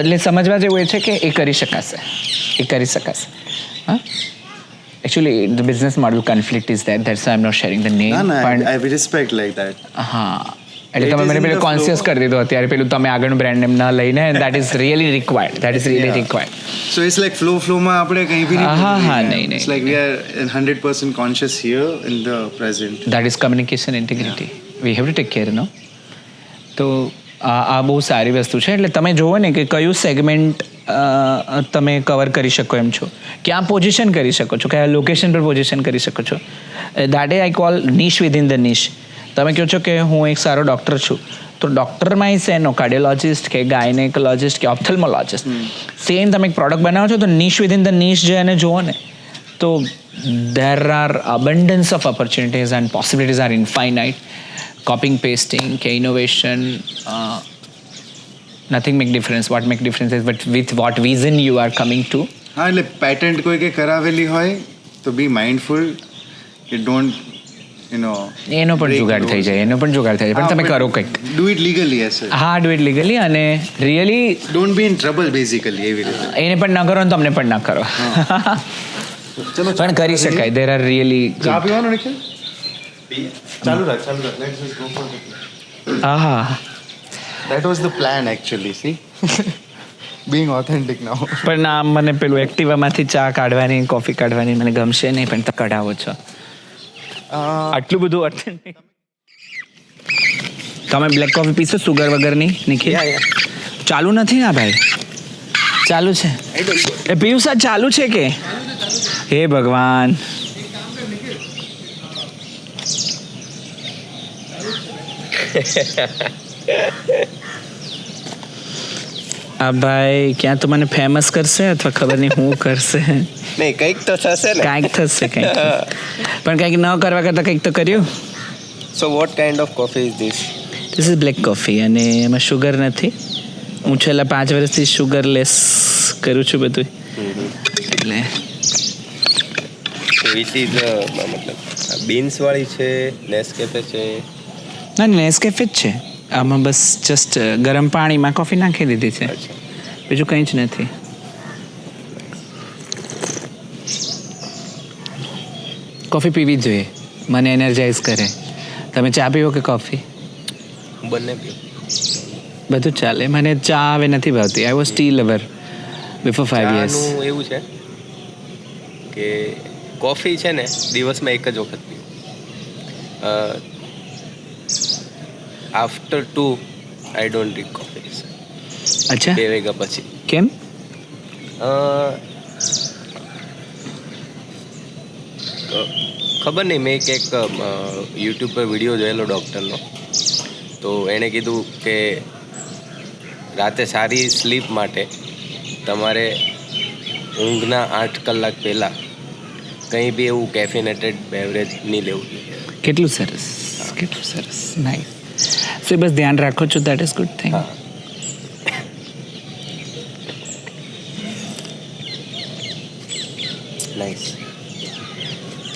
એટલે સમજવા જેવું એ છે કે એ કરી શકાશે. હા, actually the business model conflict is that's I am not sharing the name. પણ I respect like that. હા, એટલે તમે મને પેલું કોન્શિયસ કરી દીધું અત્યારે, પેલું તમે આગળનું બ્રાન્ડ નેમ ના લઈને. That is really required. So it's like flow માં આપણે કંઈ બી નહીં. It's like we are 100% conscious here in the present. That is communication integrity. We have to take care, no? તો આ બહુ સારી વસ્તુ છે. એટલે તમે જુઓ ને કે કયું સેગમેન્ટ તમે કવર કરી શકો એમ છો, ક્યાં પોઝિશન કરી શકો છો, કયા લોકેશન પર પોઝિશન કરી શકો છો. That I call niche within the niche. તમે કહો છો કે હું એક સારો ડૉક્ટર છું, તો ડૉક્ટરમાં એ શેનો, કાર્ડિયોલોજિસ્ટ કે ગાયનેકોલોજિસ્ટ કે ઓપ્થલ્મોલોજિસ્ટ, સેમ તમે એક પ્રોડક્ટ બનાવો છો તો નિશ વિધિન ધ નિશ જે એને જુઓ ને, તો there are abundance of opportunities and possibilities are infinite. Copying pasting કે innovation, nothing make difference. What make difference is but with what vision you are coming to. હા, એટલે પેટન્ટ કોઈ કે કરાવેલી હોય તો બી માઇન્ડફુલ કે ડોન્ટ એનો પણ જુગાડ થઈ જાય, પણ તમે કરો કંઈક. Do it legally. હા, ડુ ઇટ લીગલી અને really don't be in trouble basically. એવી રીતે એને પણ ન કરો ને તમને પણ ન કરો. પણ કરી શકાય. There are really. ચા પીવાનું નિખિલ? ચાલુ રાખ. Let's just go for it. હા, That was the plan actually. See, being authentic now. પણ આ મને પેલું એક્ટિવામાંથી ચા કાઢવાની, કોફી કાઢવાની મને ગમશે નહીં, પણ તમે કઢાવો છો. આટલું બધું અર્થેન્ટિક. તમે બ્લેક કોફી પીશો સુગર વગરની નિખિલ? ચાલુ નથી ના ભાઈ? ચાલુ છે એ પિયુષ, આ ચાલુ છે કે? હે ભગવાન. આ ભાઈ ક્યાં તો મને ફેમસ કરશે અથવા ખબર નહીં હું કરશે. નહીં, કંઈક તો થશે ને. કંઈક થશે. પણ કંઈક ન કરવા કરતાં કંઈક તો કર્યું. So what kind of coffee is this? This is black coffee અને એમાં શુગર નથી. હું છેલ્લા 5 વર્ષથી શુગરલેસ કરું છું બધું. એટલે વિચ ઇઝ મતલબ બીન્સવાળી છે, નેસ્કેફે છે? ના, નેસ્કેફે જ છે. આમાં બસ જસ્ટ ગરમ પાણીમાં કોફી નાખી દીધી છે, બીજું કંઈ જ નથી. કોફી પીવી જ જોઈએ, મને એનર્જાઇઝ કરે. તમે ચા પીવો કે કોફી? બંને પીવો. બધું ચાલે. મને ચા હવે નથી ભાવતી. I was T lover before 5 years. એવું છે કે કોફી છે ને દિવસમાં એક જ વખત પીવું. After 2 I don't drink coffee. અચ્છા, 2 વાગ્યા પછી. કેમ? ખબર નહીં, મેં એક યુટ્યુબ પર વિડીયો જોયેલો ડૉક્ટરનો, તો એણે કીધું કે રાતે સારી સ્લીપ માટે તમારે ઊંઘના 8 કલાક પહેલાં કંઈ બી એવું કેફિનેટેડ બેવરેજ નહીં લેવું જોઈએ. કેટલું સરસ, કેટલું સરસ. નાઇસ. સો બસ ધ્યાન રાખો છો, દેટ ઇઝ ગુડ થિંગ.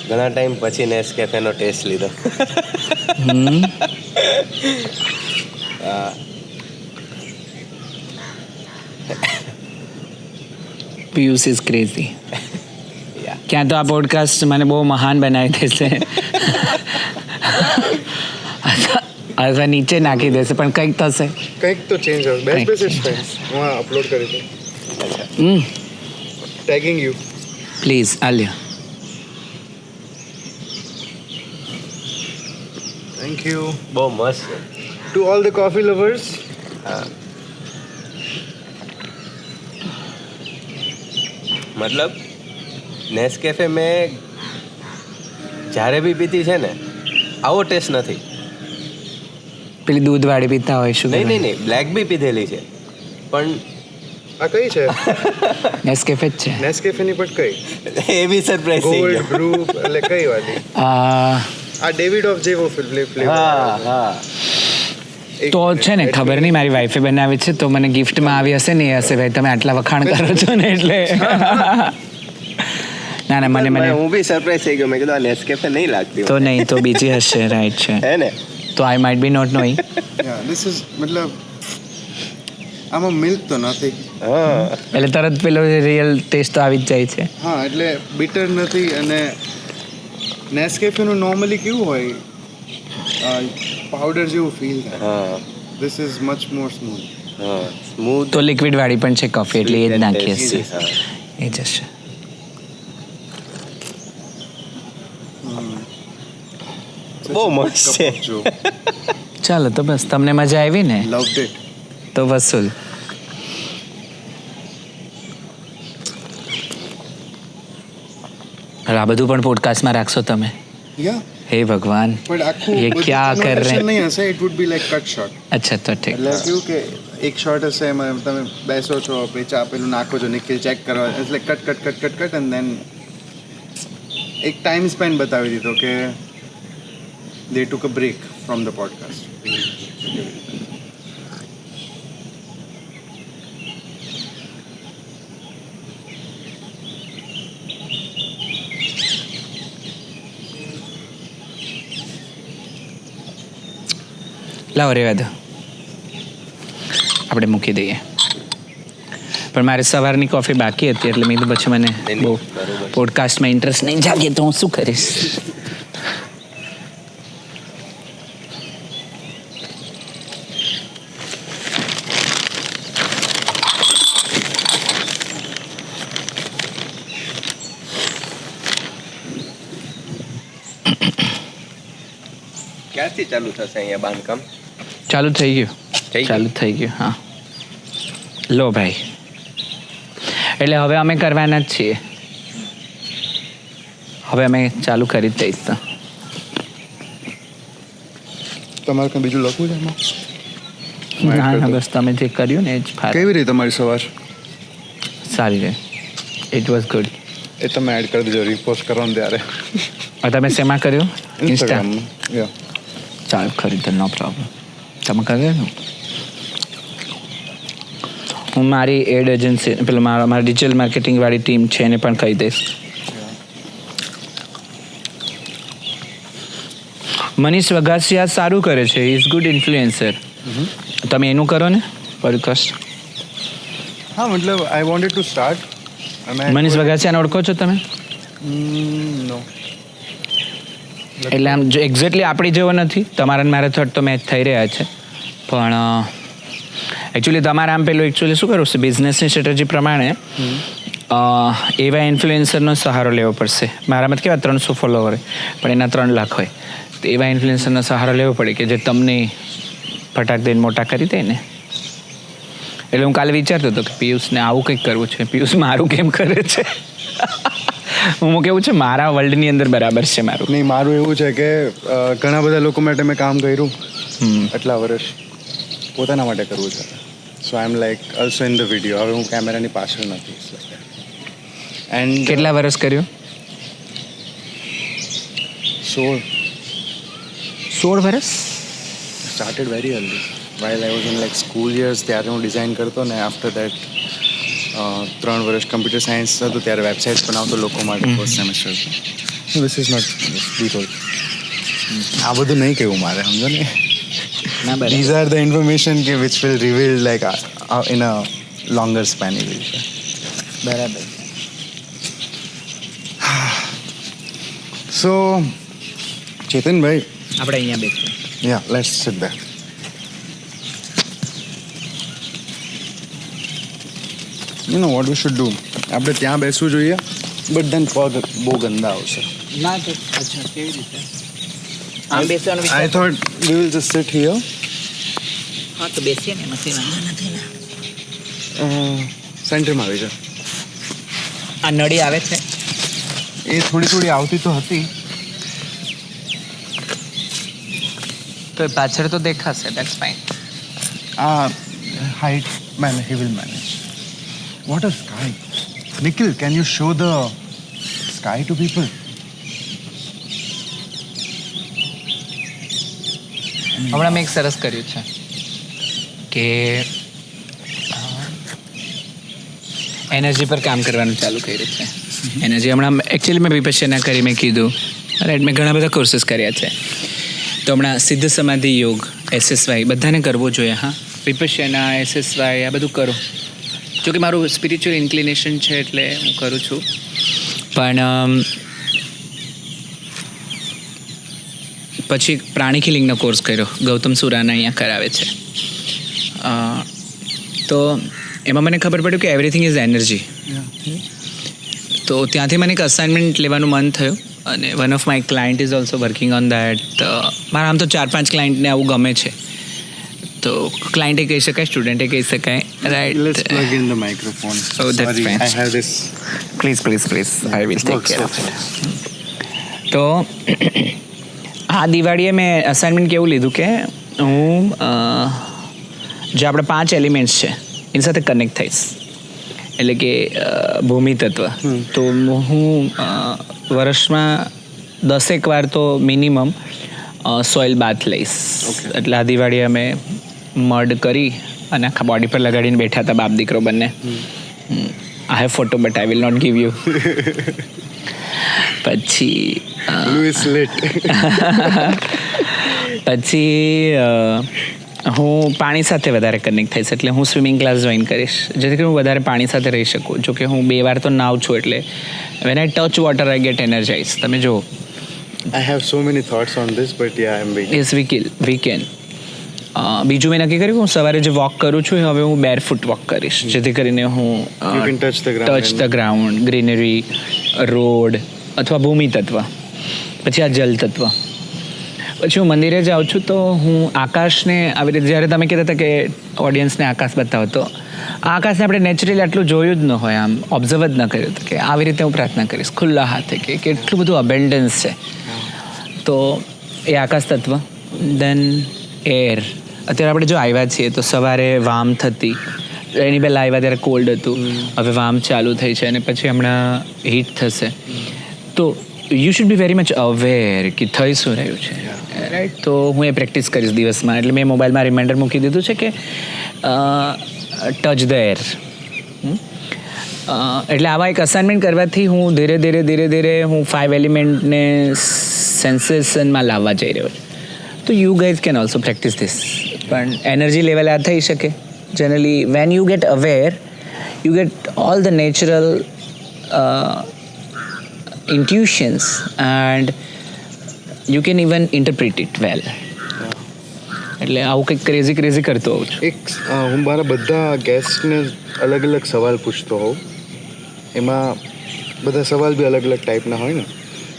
ઘણા ટાઈમ પછી નેસ્કેફેનો ટેસ્ટ લીધો. Piyush is crazy. Yeah. ક્યાં તો આ પોડકાસ્ટ મને બહુ મહાન બનાવી દેશે અથવા નીચે નાખી દેશે, પણ કંઈક થશે. કંઈક તો ચેન્જ આવે. કંઈક બેસ્ટ ઇટ્સ ફાઇન. હું અપલોડ કરી દઉં. Tagging you. Please Alya. Thank you બહુ મસ્ત. To all the coffee lovers. મતલબ નેસ્કેફે મેં જ્યારે બી પીતી છે ને આવો ટેસ્ટ નથી. પેલી દૂધવાળી પીતા હોય શું? નહીં, બ્લેક બી પીધેલી છે પણ આ કઈ છે? નેસ્કેફે જ છે. નેસ્કેફેની પણ કઈ? એ બી સરપ્રાઈઝ થઈ ગોલ્ડ ગયો. બ્રૂ એટલે કઈ વાળી? આ ડેવિડ ઓફ જેવો ફ્લેવર. હા તો છે ને, ખબર નહીં, મારી વાઈફે બનાવી છે તો મને ગિફ્ટમાં આવી હશે ને. એ હશે ભાઈ, તમે આટલા વખાણ કરો છો ને એટલે. ના મને હું બી સરપ્રાઈઝ થઈ ગયો. મેં કીધું આ નેસ્કેફે નહીં લાગતી. તો નહીં તો બીજી હશે. રાઈટ છે. હે ને? તો I might be not knowing. This is મતલબ આમાં મિલ્ક તો નથી. હા એટલે તરત પેલો રિયલ ટેસ્ટ તો આવી જ જાય છે. હા, એટલે બિટર નથી. અને નેસ્કેફેનું નોર્મલી કેવું હોય, પાવડર જેવું ફીલ થાય. હા this is much more smooth. Smooth. તો લિક્વિડ વાળી પણ છે કોફી, એટલે એ જ નાખીએ છીએ. એ જ હશે. બહુ મસ્ત છે. જો ચાલો તો બસ, તમને મજા આવી ને લવ્ડ ઇટ. તો વસૂલ. હવે આ બધું પણ પોડકાસ્ટમાં રાખશો તમે? યા હે ભગવાન, પણ આખું ये क्या कर रहे हैं? નહીં હશે. It would be like cut short. અચ્છા તો ઠીક. એટલે કેવું કે એક શોટ હશે, એમાં તમે બેસો છો, પછી ચા પેલું નાખો છો, નિખિલ ચેક કરવા, એટલે કટ એન્ડ દેન એક ટાઈમ સ્પેન બતાવી દીધો કે they took a break from the podcast. લાવો રેવા દો, આપણે મૂકી દઈએ. પણ મારે સવારની કોફી બાકી હતી એટલે મેં તો પછી મને બહુ પોડકાસ્ટમાં ઇન્ટરેસ્ટ નહીં જાગે તો હું શું કરીશ. ક્યારથી ચાલુ થશે અહીંયા બાંધકામ? ચાલુ થઈ ગયું. થઈ ગયું? ચાલુ થઈ ગયું. હા લો ભાઈ, એટલે હવે અમે કરવાના જ છીએ. હવે અમે ચાલુ કરી જ દઈશ. તો તમારે કંઈ બીજું લખવું છે એમાં? ના બસ તમે જે કર્યું ને એ જ કેવી રહી તમારી સવાર? સારી રહે. It was good. એ તમે એડ કરી દેજો રીપોસ્ટ કરવાનું ત્યારે. તમે શેમાં કર્યું? ઇન્સ્ટા. ઇન્સ્ટાગ્રામમાં. યા ચાલ ખરી તો નો પ્રોબ્લેમ. તમે કર્યો ને? હું મારી એડ એજન્સી પેલું મારા ડિજિટલ માર્કેટિંગવાળી ટીમ છે એને પણ કહી દઈશ. મનીષ વઘાસિયા સારું કરે છે. Is good influencer. તમે એનું કરો ને પોડકાસ્ટ. હા, મતલબ I wanted to start. Manish વઘાસિયાને ઓળખો છો તમે? નો. એટલે આમ જો એક્ઝેક્ટલી આપણી જેવો નથી. તમારા ને મારા થર્ડ તો મેચ થઈ રહ્યા છે, પણ એકચ્યુઅલી તમારે આમ પેલું એકચ્યુઅલી શું કરવું છે, બિઝનેસની સ્ટ્રેટેજી પ્રમાણે એવા ઇન્ફ્લુએન્સરનો સહારો લેવો પડશે. મારામાં કેવા 300 ફોલોવર હોય પણ એના 3 લાખ હોય, તો એવા ઇન્ફ્લુએન્સરનો સહારો લેવો પડે કે જે તમને ફટાક દઈને મોટા કરી દે ને. એટલે હું કાલે વિચારતો હતો કે પિયુષને આવું કંઈક કરવું છે. પિયુષ મારું કેમ કરે છે? હું કેવું છે, મારા વર્લ્ડની અંદર બરાબર છે મારું. નહીં, મારું એવું છે કે ઘણા બધા લોકો માટે મેં કામ કર્યું આટલા વર્ષ, પોતાના માટે કરવું છે. So I am like also in the video. હવે હું કેમેરાની પાછળ નથી. એન્ડ કેટલા વર્ષ કર્યું? 16 વર્ષ. Started very early while I was in like school years. ત્યારે હું ડિઝાઇન કરતો ને આફ્ટર દેટ 3 વર્ષ કમ્પ્યુટર સાયન્સ હતું ત્યારે વેબસાઇટ્સ બનાવતો લોકો માટે first semester. This is not detailed. આ બધું નહીં કહેવું મારે, સમજો ને. ના બરાબર. These are the information કે which will reveal like in a longer span એવી રીતે. બરાબર. So ચેતનભાઈ, આપણે અહીંયા બેસીએ. yeah, let's sit there. You know what we should do? આપણે ત્યાં બેસવું જોઈએ, but then પગ બહુ ગંદા આવશે. ના તો અચ્છા કેવી રીતે આમ બેસવાનું I thought we will just sit here. હા તો બેસીએ ને એમાંથી વાંધો નથી ને. સેન્ટરમાં આવી જા. આ નળી આવે છે એ થોડી આવતી તો હતી. તો એ પાછળ તો દેખાશે, that's fine. Height, man, he will manage. What a sky. Nikhil, can you show the sky to people? હમણાં મેં એક સરસ કર્યું છે કે એનર્જી પર કામ કરવાનું ચાલુ કર્યું છે. એનર્જી હમણાં એકચ્યુઅલી મેં વિપશ્યના કરી, મેં કીધું રાઈટ, મેં ઘણા બધા કોર્સીસ કર્યા છે. તો હમણાં સિદ્ધ સમાધિ યોગ, SSY બધાને કરવો જોઈએ. હા, વિપશ્યના, SSY આ બધું કરો. જો કે મારું સ્પિરિચ્યુઅલ ઇન્ક્લિનેશન છે એટલે હું કરું છું. પણ પછી પ્રાણી હિલિંગનો કોર્સ કર્યો, ગૌતમ સુરાના અહીંયા કરાવે છે. તો એમાં મને ખબર પડ્યું કે એવરીથિંગ ઇઝ એનર્જી. તો ત્યાંથી મને એક અસાઇનમેન્ટ લેવાનું મન થયું અને one of my client is also working on that. મારા આમ તો 4-5 ક્લાયન્ટને આવું ગમે છે. તો ક્લાયન્ટે કહી શકાય, સ્ટુડન્ટે કહી શકાય, right. Let's plug in the microphone. Oh, that's Sorry, fine. I have this. Please I will take care of it. તો આ દિવાળીએ મેં અસાઇનમેન્ટ કેવું લીધું કે હું જે આપણે 5 એલિમેન્ટ્સ છે એની સાથે કનેક્ટ થઈશ. એટલે કે ભૂમિ તત્વ. તો હું વર્ષમાં 10 વાર તો મિનિમમ સોઇલ બાથ લઈશ. એટલે આ દિવાળીએ અમે મડ કરી અને આખા બોડી પર લગાડીને બેઠા હતા બાપ દીકરો બંને. I have photo but I will not give you. પછી Louis lit. પછી હું પાણી સાથે વધારે કનેક્ટ થઈશ. એટલે હું સ્વિમિંગ ક્લાસ જોઈન કરીશ જેથી કરીને હું વધારે પાણી સાથે રહી શકું. જો કે હું 2 વાર તો નાવ છું, એટલે when I touch water I get energize. તમે જુઓ. I have so many thoughts on this, but yeah, I'm waiting. Yes we can. બીજું મેં નક્કી કર્યું હું સવારે જે વોક કરું છું હવે હું બેરફૂટ વોક કરીશ, જેથી કરીને હું You can touch the ground. Touch the ground, greenery, road અથવા ભૂમિ તત્વ. પછી આ જલ તત્વ. પછી હું મંદિરે જાઉં છું તો હું આકાશને આવી રીતે, જ્યારે તમે કહેતા હતા કે ઓડિયન્સને આકાશ બતાવો, તો આ આકાશને આપણે નેચરલી આટલું જોયું જ ન હોય, આમ ઓબ્ઝર્વ જ ન કર્યું હતું, કે આવી રીતે હું પ્રાર્થના કરીશ ખુલ્લા હાથે કે કેટલું બધું અબેન્ડન્સ છે. તો એ આકાશ તત્વ. દેન એર. અત્યારે આપણે જો આવ્યા છીએ તો સવારે વામ થતી, એની પહેલાં આવ્યા ત્યારે કોલ્ડ હતું, હવે વામ ચાલુ થઈ છે અને પછી હમણાં હીટ થશે. તો you should be very much aware કે થઈ શું રહ્યું છે, રાઈટ. તો હું એ પ્રેક્ટિસ કરીશ દિવસમાં. એટલે મેં મોબાઈલમાં રિમાઇન્ડર મૂકી દીધું છે કે ટચ ધ એર. એટલે આવા એક અસાઇનમેન્ટ કરવાથી હું ધીરે ધીરે હું 5 એલિમેન્ટને સેન્સેશનમાં લાવવા જઈ રહ્યો છું. તો you guys can also practice this. પણ એનર્જી લેવલ આ થઈ શકે. Generally when you get aware, you get all the natural intuitions and you can even interpret it well. એટલે આવું કંઈક ક્રેઝી કરતો હોઉં છું. હું મારા બધા ગેસ્ટને અલગ અલગ સવાલ પૂછતો હોઉં. એમાં બધા સવાલ બી અલગ અલગ ટાઈપના હોય ને,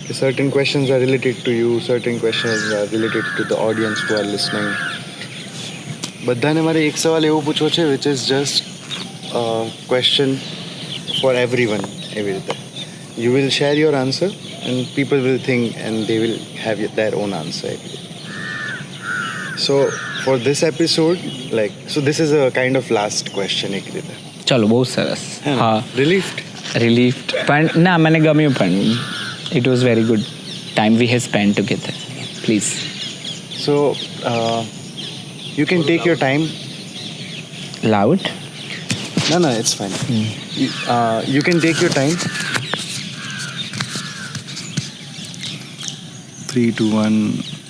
કે certain questions are related to you, certain questions are related to the audience who are listening. બધાને મારે એક સવાલ એવો પૂછવો છે which is just a question for everyone. એવી રીતે you will share your answer and people will think and they will have their own answer. So for this episode, like, so this is a kind of last question ek રીતે. ચાલો, બહુ સરસ. હા, Relieved? પણ ના, મને ગમ્યું. પણ it was very good time we have spend together. Please. So you can take your time. Loud? No, it's fine. You can take your time. 3, 2, 1,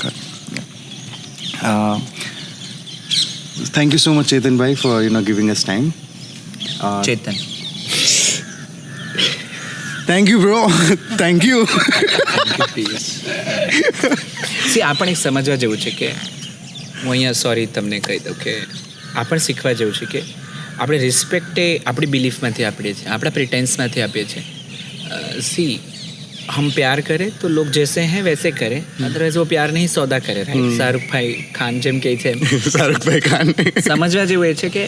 cut. Thank you so much, Chetan bhai, for giving us time. Chetan Thank you, bro. Thank you. C આ પણ એક સમજવા જેવું છે કે હું અહીંયા sorry તમને કહી દઉં કે આ પણ શીખવા જેવું છે કે આપણે રિસ્પેક્ટ એ આપણી બિલીફમાંથી આપીએ છીએ, આપણા પ્રિટેન્સમાંથી આપીએ છીએ. સી हम प्यार करें तो लोग जैसे हैं वैसे करें, अदरवाइज वो प्यार नहीं सौदा करे. राइट? શાહરુખ ભાઈ ખાન જેમ કહે છે શાહરુખભાઈ ખાન સમજવા જેવું એ છે કે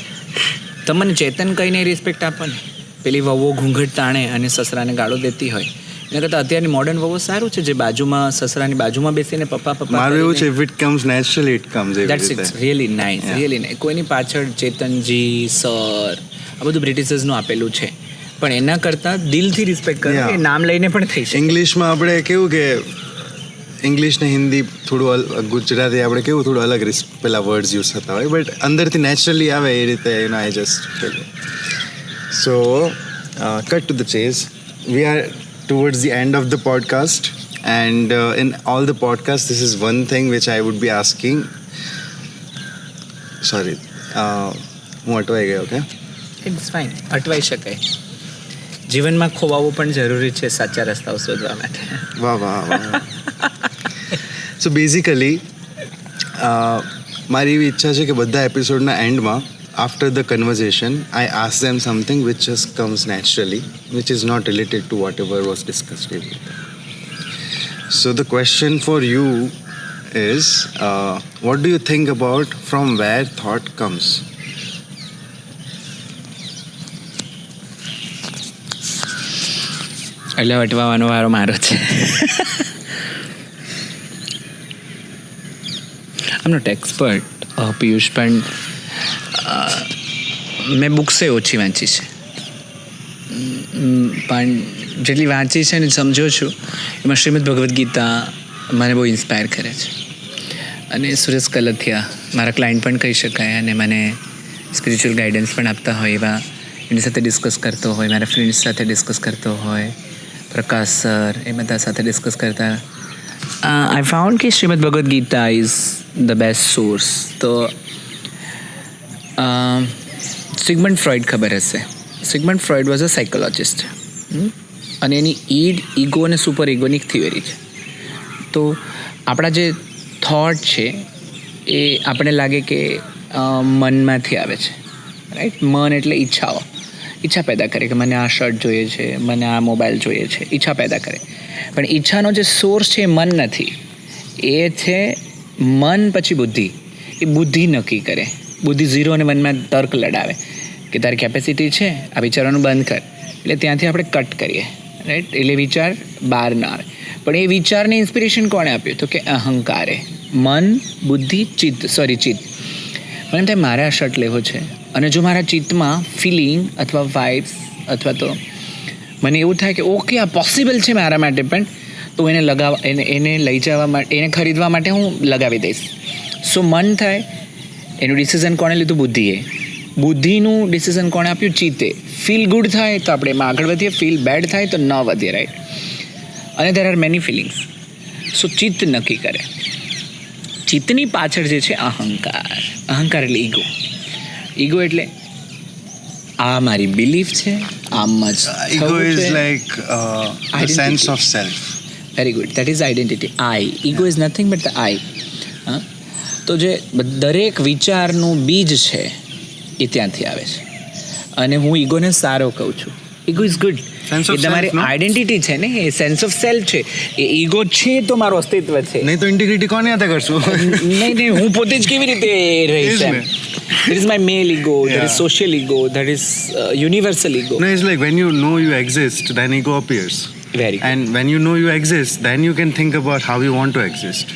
તમને ચેતન કહીને રિસ્પેક્ટ આપો ને. પેલી વહુઓ ઘૂંઘટ તાણે અને સસરાને ગાળો દેતી હોય એના કરતાં અત્યારની મોડર્ન વહુઓ સારું છે જે બાજુમાં સસરાની બાજુમાં બેસીને પપ્પા પપ્પા મારું એવું છે, if it comes naturally it comes. That's it. Really nice, really nice. કોઈની પાછળ ચેતનજી સર આ બધું બ્રિટિશર્સનું આપેલું છે, પણ એના કરતાં દિલથી રિસ્પેક્ટ કરો. એ નામ લઈને પણ થઈ શકે. ઇંગ્લિશમાં આપણે કેવું કે ઇંગ્લિશ ને હિન્દી થોડું ગુજરાતી આપણે કેવું થોડું અલગ પેલા વર્ડ્સ યુઝ થતા હોય, બટ અંદરથી નેચરલી આવે એ રીતે I just so cut to the chase. We are towards the end of the podcast and in all the podcast this is one thing which I would be asking. Sorry, હું અટવાઈ ગયો. Okay, it's fine, અટવાઈ શકાય. જીવનમાં ખોવાવું પણ જરૂરી છે સાચા રસ્તાઓ શોધવા માટે. વાહ વાહ વાહ. સો બેઝિકલી મારી એવી ઈચ્છા છે કે બધા એપિસોડના એન્ડમાં after the conversation I ask them something which just comes naturally, which is not related to whatever was discussed. So the question for you is what do you think about from where thought comes? એટલે વટવાનો વારો મારો છે. આમ not expert Piyush, પણ મેં બુક્સે ઓછી વાંચી છે, પણ જેટલી વાંચી છે ને સમજો છું એમાં શ્રીમદ ભગવદ્ ગીતા મને બહુ ઇન્સ્પાયર કરે છે. અને સુરેશ કલથિયા મારા ક્લાયન્ટ પણ કહી શકાય, અને મને સ્પિરિચ્યુઅલ ગાઈડન્સ પણ આપતા હોય એવા એની સાથે ડિસ્કસ કરતો હોય, મારા ફ્રેન્ડ્સ સાથે ડિસ્કસ કરતો હોય, પ્રકાશ સર, એ બધા સાથે ડિસ્કસ કરતા આઈ ફાઉન્ડ કે Shrimad Bhagavad Gita is the best source. તો સિગમન્ડ ફ્રોઈડ ખબર હશે. Sigmund Freud was a psychologist, અને એની ઈગો અને સુપર ઇગોનિક થિયરી છે. તો આપણા જે થોટ છે એ આપણને લાગે કે મનમાંથી આવે છે. રાઈટ? મન એટલે ઈચ્છાઓ, ઈચ્છા પેદા કરે કે મને આ શર્ટ જોઈએ છે, મને આ મોબાઈલ જોઈએ છે, ઈચ્છા પેદા કરે. પણ ઈચ્છાનો જે સોર્સ છે એ મન નથી, એ છે મન પછી બુદ્ધિ. એ બુદ્ધિ નક્કી કરે. બુદ્ધિ ઝીરો અને મનમાં તર્ક લડાવે કે તારી કેપેસિટી છે, આ વિચારવાનું બંધ કર. એટલે ત્યાંથી આપણે કટ કરીએ. રાઈટ? એટલે વિચાર બહાર ના આવે. પણ એ વિચારને ઇન્સ્પિરેશન કોણે આપ્યું? તો કે અહંકારે. મન, બુદ્ધિ, ચિત્ત. મને થાય મારે આ શર્ટ લેવો છે, અને જો મારા ચિત્તમાં ફિલિંગ અથવા વાઇબ્સ અથવા તો મને એવું થાય કે ઓકે આ પોસિબલ છે મારા માટે, પણ તો એને લઈ જવા માટે, એને ખરીદવા માટે હું લગાવી દઈશ. સો મન થાય, એનું ડિસિઝન કોણે લીધું? બુદ્ધિએ. બુદ્ધિનું ડિસિઝન કોણે આપ્યું? ચિત્તે. ફીલ ગુડ થાય તો આપણે એમાં આગળ વધીએ, ફીલ બેડ થાય તો ન વધીએ. રાઈટ? અને દેર આર મેની ફિલિંગ્સ. સો ચિત્ત નક્કી કરે. ચિત્તની પાછળ જે છે અહંકાર. અહંકાર એટલે ઈગો. ઈગો એટલે આ મારી બિલીફ છે, આમ જ ego is like sense of self. Very good, that is identity. I. Ego is nothing but the I. તો જે દરેક વિચારનું બીજ છે એ ત્યાંથી આવે છે. અને હું ઈગોને સારો કહું છું. Ego is good. એ તમારી આઈડેન્ટિટી છે ને, એ સેન્સ ઓફ સેલ્ફ છે. એ ઈગો છે તો મારું અસ્તિત્વ છે. નહીં તો ઇન્ટિગ્રિટી કોને હાથે કરશું? નહીં, હું પોતે જ કેવી રીતે રહીશ? There is my male ego, there is social ego, there is universal ego. No, it's like when you know you exist, then ego appears. Very good. And when you know you exist, then you can think about how you want to exist.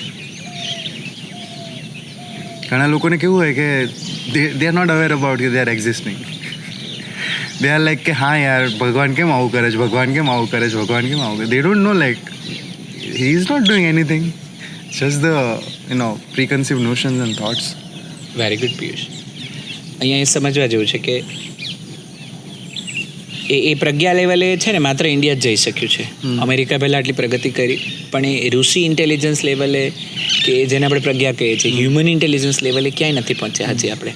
ઘણા લોકોને કેવું હોય કે they are not aware about કે they are existing. They are like કે હા યાર ભગવાન કેમ આવું કરે છે, ભગવાન કેમ આવું કરે છે, ભગવાન કેમ આવું કરે. They don't know like he is not doing anything. Just the preconceived notions and thoughts. Very good Piyush. અહીંયા એ સમજવા જેવું છે કે એ પ્રજ્ઞા લેવલે છે ને માત્ર ઇન્ડિયા જ જઈ શક્યું છે. અમેરિકા પહેલાં આટલી પ્રગતિ કરી, પણ એ ઋષિ ઇન્ટેલિજન્સ લેવલે કે જેને આપણે પ્રજ્ઞા કહીએ છીએ, હ્યુમન ઇન્ટેલિજન્સ લેવલે ક્યાંય નથી પહોંચ્યા હજી આપણે.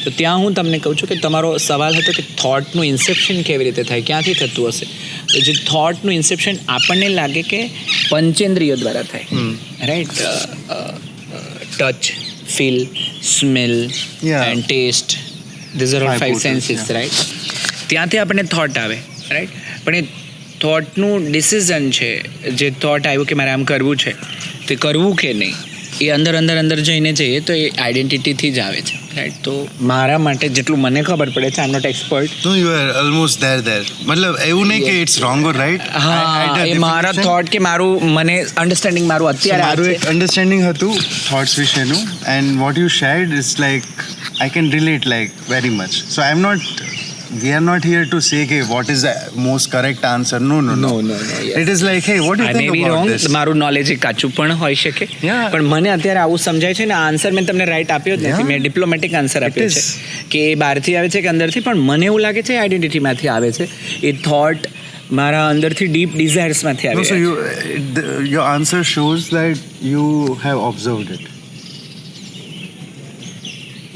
તો ત્યાં હું તમને કહું છું કે તમારો સવાલ હતો કે થોટનું ઇન્સેપ્શન કેવી રીતે થાય, ક્યાંથી થતું હશે. તો જે થોટનું ઇન્સેપ્શન આપણને લાગે કે પંચેન્દ્રિયો દ્વારા થાય, right. Touch, feel, smell and taste, these are all 5 senses, right. ત્યાંથી આપણને થોટ આવે, રાઈટ. પણ એ થોટનું ડિસિઝન છે, જે થોટ આવ્યું કે મારે આમ કરવું છે, તે કરવું કે નહીં, એ અંદર જઈને જઈએ તો એ આઈડેન્ટિટીથી જ આવે છે, રાઈટ. તો મારા માટે જેટલું મને ખબર પડે છે, I am not expert. No, you are almost there. મતલબ એવું નહીં કે ઇટ્સ રોંગ ઓર રાઈટ. હા, એ મારા થોટ કે મારું મને અન્ડરસ્ટેન્ડિંગ મારું અત્યારે મારું એક અન્ડરસ્ટેન્ડિંગ હતું થોટ્સ વિશેનું, and what you shared is like I can relate like very much. So we are not here to say કે what is the most correct answer. No. Yes. It is like, hey, what do you think about this? મારું knowledge કાચું પણ હોઈ શકે, પણ મને અત્યારે આવું સમજાય છે ને. આન્સર મેં તમને રાઈટ આપ્યો જ નથી, મેં ડિપ્લોમેટિક આન્સર આપ્યો છે કે એ બહારથી આવે છે કે અંદરથી. પણ મને એવું લાગે છે આઈડેન્ટિટીમાંથી આવે છે એ થોટ, મારા અંદરથી ડીપ ડિઝાયર્સમાંથી આવે. So your answer shows that you have observed it.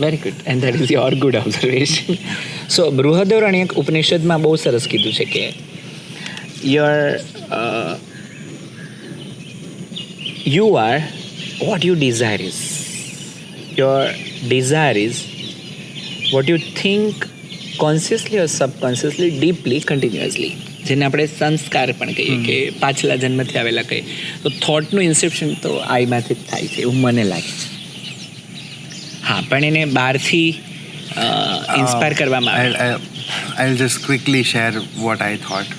Very good, and that is your good observation. So Brihadaranyaka ઉપનિષદમાં બહુ સરસ કીધું છે કે you are what you desire is. Your desire is what you think consciously or subconsciously, deeply, continuously, જેને આપણે સંસ્કાર પણ કહીએ કે પાછલા જન્મથી આવેલા કહીએ. તો થોટનું ઇન્સેપ્શન તો આઈમાંથી જ થાય છે એવું મને લાગે છે. હા, પણ એને બહારથી ઇન્સ્પાયર કરવામાં આવે. I'll just quickly share what I thought.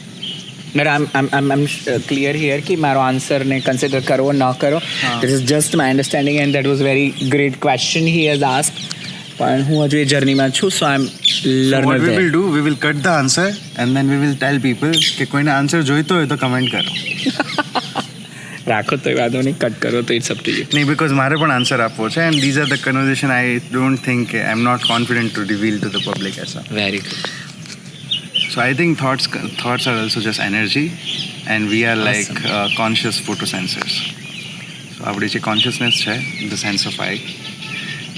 But I'm clear here કે મારો આન્સરને કન્સિડર કરવો ન કરો. This is just my understanding and that was very great question he has asked. પણ હું હજુ એ જર્નીમાં છું, so I'm learner. What we will do, we will cut the answer and then we will tell people કે કોઈને answer જોઈતો હોય તો comment કરો. રાખો તો વાંધો નહીં, કટ કરો તો ઇટ્સ અપ ટુ યુ. નહીં, બિકોઝ મારે પણ આન્સર આપવો છે and these are the conversation I don't think I am not confident to reveal to the public as. Very good. So I think thoughts are also just energy and we are like conscious photosensors. So આપણી જે consciousness છે, the sense of I,